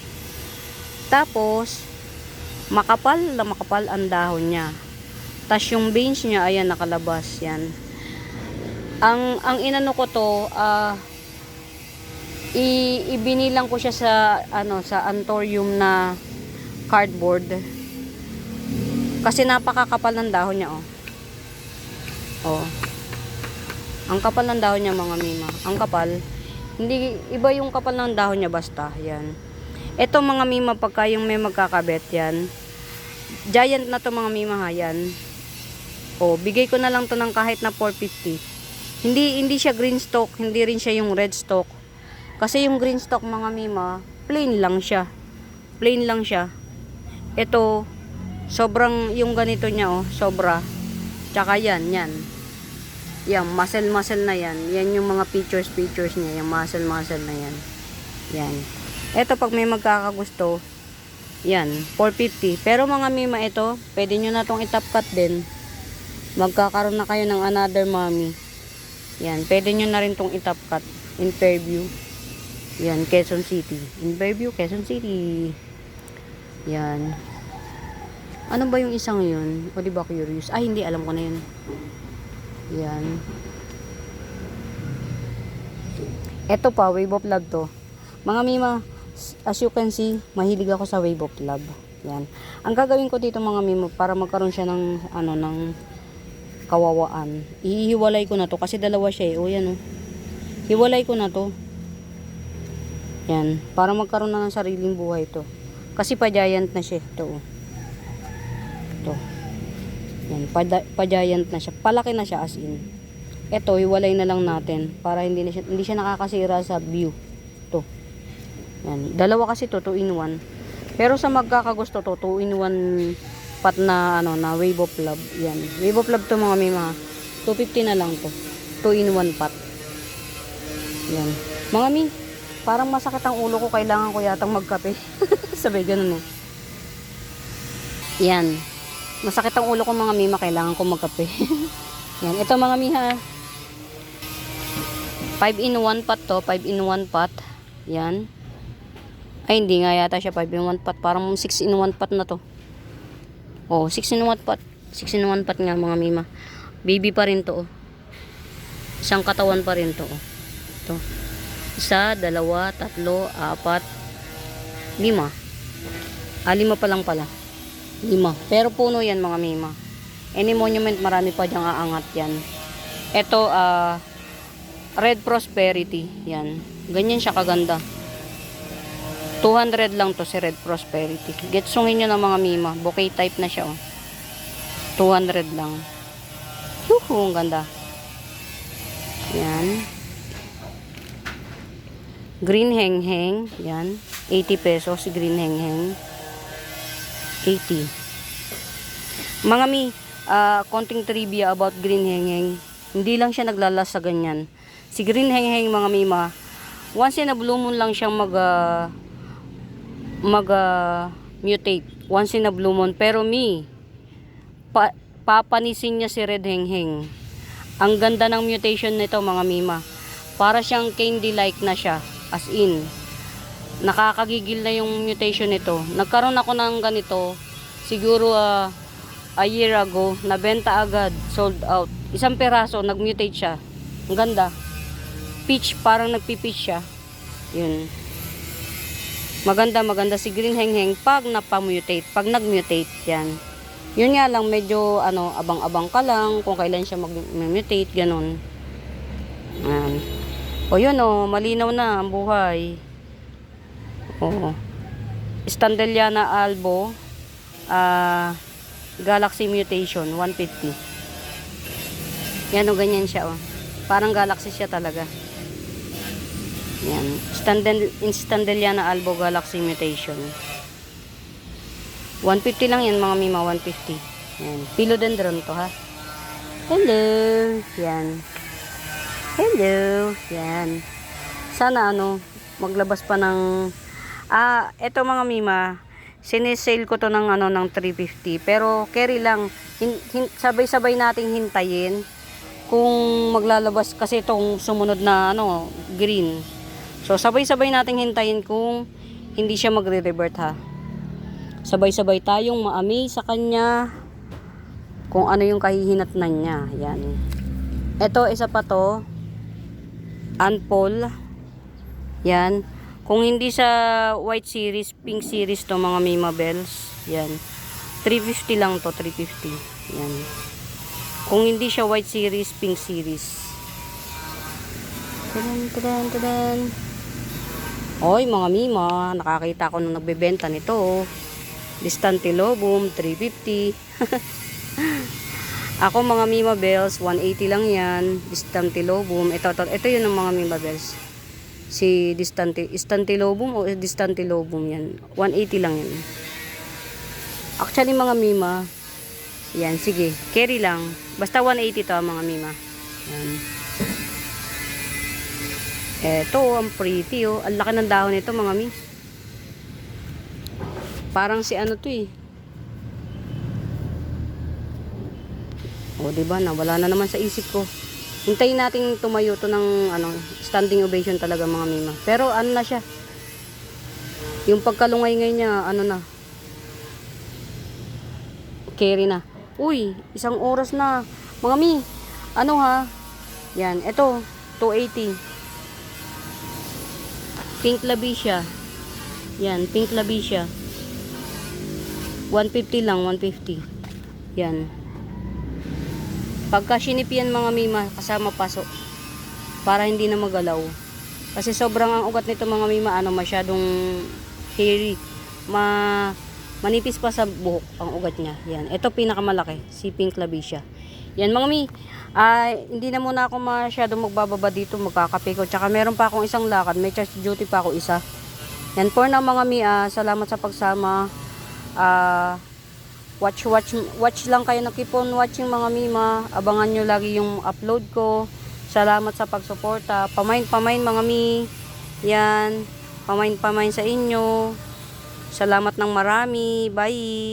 Tapos, makapal ang dahon niya. Tapos yung veins niya, ayan, nakalabas. Yan. Ang inano ko to, ibinilang ko siya sa anthurium na cardboard. Kasi napakakapal ng dahon niya, Ang kapal ng dahon niya mga mima. Ang kapal. Hindi iba yung kapal ng dahon niya basta. Yan. Ito mga mima, pagka yung may magkakabet yan. Giant na to mga mima ha, yan. Bigay ko na lang to ng kahit na 450. Hindi siya green stalk, hindi rin siya yung red stalk. Kasi yung green stalk mga mima, plain lang siya. Ito, sobrang yung ganito niya sobra. Tsaka yan. Yan, muscle na yan. Yan yung mga features niya, yung muscle na yan. Yan. Ito pag may magkakagusto, yan, 450. Pero mga mima ito, pwede nyo na tong i-top cut din. Magkakaroon na kayo ng another mommy. Yan, pwede nyo na rin tong i-top cut. in Fairview. Yan, Quezon City. In Fairview, Quezon City. Yan. Ano ba yung isang yun? O di ba curious? Ay, hindi. Alam ko na yun. Yan. Ito pa, Wave of Love to. Mga mima, as you can see, mahilig ako sa Wave of Love. Yan. Ang gagawin ko dito mga mima, para magkaroon siya ng, ng kawawaan. Ihiwalay ko na to, kasi dalawa siya eh. O yan o. Hiwalay ko na to. Yan. Para magkaroon na ng sariling buhay to. Kasi pa-giant na siya. Ito o. Ito. Yan. Pa-giant na siya. Palaki na siya as in. Ito, hiwalay na lang natin. Para hindi siya nakakasira sa view. Ito. Yan. Dalawa kasi to, 2 in 1. Pero sa magkakagusto to, 2 in 1 pot na, na Wave of Love. Yan. Wave of Love to mga mima. 250 na lang to. 2 in 1 pot. Yan. Mga mi, parang masakit ang ulo ko. Kailangan ko yatang magkape. Sabay ganun eh. Yan. Masakit ang ulo ko mga mima. Kailangan ko magkape. Yan. Ito mga miha. 5 in 1 pot to. 5 in 1 pot. Yan. Ay, hindi nga yata siya 5 in 1 pot. Parang 6 in 1 pot na to. Oh, 6 in 1 pot. 6 in 1 pot nga mga mima. Baby pa rin to. Oh. Isang katawan pa rin to. Oh. Ito. 1, 2, 3, 4, 5. 5 pa lang pala. 5. Pero puno yan mga mima. Any monument, marami pa diyang aangat yan. Ito, Red Prosperity. Yan. Ganyan siya kaganda. 200 lang to si Red Prosperity. Getsungin nyo ng mga mima. Bouquet type na siya. Oh. 200 lang. Yuhu, ang ganda. Yan. Green Heng-Heng. Yan. 80 pesos. Green Heng-Heng. 80. Mga mi, konting trivia about Green Heng-Heng. Hindi lang siya naglalas sa ganyan. Si Green Heng-Heng mga mima, once in a blue moon lang siyang mutate. Once in a blue moon. Pero papanisin niya si Red Heng-Heng. Ang ganda ng mutation nito mga mima. Para siyang candy-like na siya. As in, nakakagigil na yung mutation nito. Nagkaroon ako ng ganito siguro a year ago. Nabenta agad, sold out. Isang peraso, nagmutate siya. Ang ganda. Peach, parang nagpipeach siya. Yun. Maganda si Green Heng-Heng pag napamutate, pag nagmutate yan. Yun nga lang, medyo abang-abang ka lang kung kailan siya mag-mutate, ganun. O yun malinaw na ang buhay. Standeliana albo, Galaxy mutation 150. Yan ganyan siya parang galaxy siya talaga. Yan, Standeliana albo Galaxy mutation. 150 lang yan mga mima, 150. Yan, philodendron to ha. Hello. Yan. Hello. Yan. Sana maglabas pa ng eto mga mima, sinesale ko to ng ng 350. Pero carry lang. Sabay-sabay nating hintayin kung maglalabas kasi itong sumunod na green. So sabay-sabay nating hintayin kung hindi siya magre-revert ha. Sabay-sabay tayong ma-amaze sa kanya kung ano yung kahihinatnan niya. Yan. Ito, isa pa to. Unpol. Yan. Kung hindi sa white series, pink series to mga Mima Bells. Yan. 350 lang to, 350. Yan. Kung hindi siya white series, pink series. Tadan. Oy, mga Mima, nakakita ko nung nagbebenta nito. Distantilobum, 350. Ako mga Mima Bells, 180 lang yan. Distantilobum. Ito yun ang mga Mima Bells. Si Distantilobum o Distantilobum yan. 180 lang yan. Actually mga Mima, yan, sige, carry lang. Basta 180 to mga Mima. Yan. Eto, ang pretty Ang laki ng dahon nito mga Mi. Parang si to eh. O, diba? Nawala na naman sa isip ko. Hintayin natin tumayo to ng standing ovation talaga mga mima. Pero ano na siya. Yung pagkalungay-ngay niya, carry na. Uy, 1 oras na. Mga mi, yan, ito, 280. Pink Labicia. Yan, Pink Labicia. 150 lang, 150. Yan. Pagka sinipian mga mima, kasama paso. Para hindi na magalaw. Kasi sobrang ang ugat nito mga mima, masyadong hairy. Manipis pa sa buhok ang ugat niya. Yan. Ito pinakamalaki, si Pink Labicia. Yan mga mi, hindi na muna ako masyadong magbababa dito, magkakape ko. Tsaka meron pa akong isang lakad, may charge duty pa ako isa. Yan for na mga mi, salamat sa pagsama. Watch lang kayo, keep on watching mga mima. Abangan nyo lagi yung upload ko. Salamat sa pagsuporta. Pamain mga mi. Yan. Pamain sa inyo. Salamat ng marami. Bye.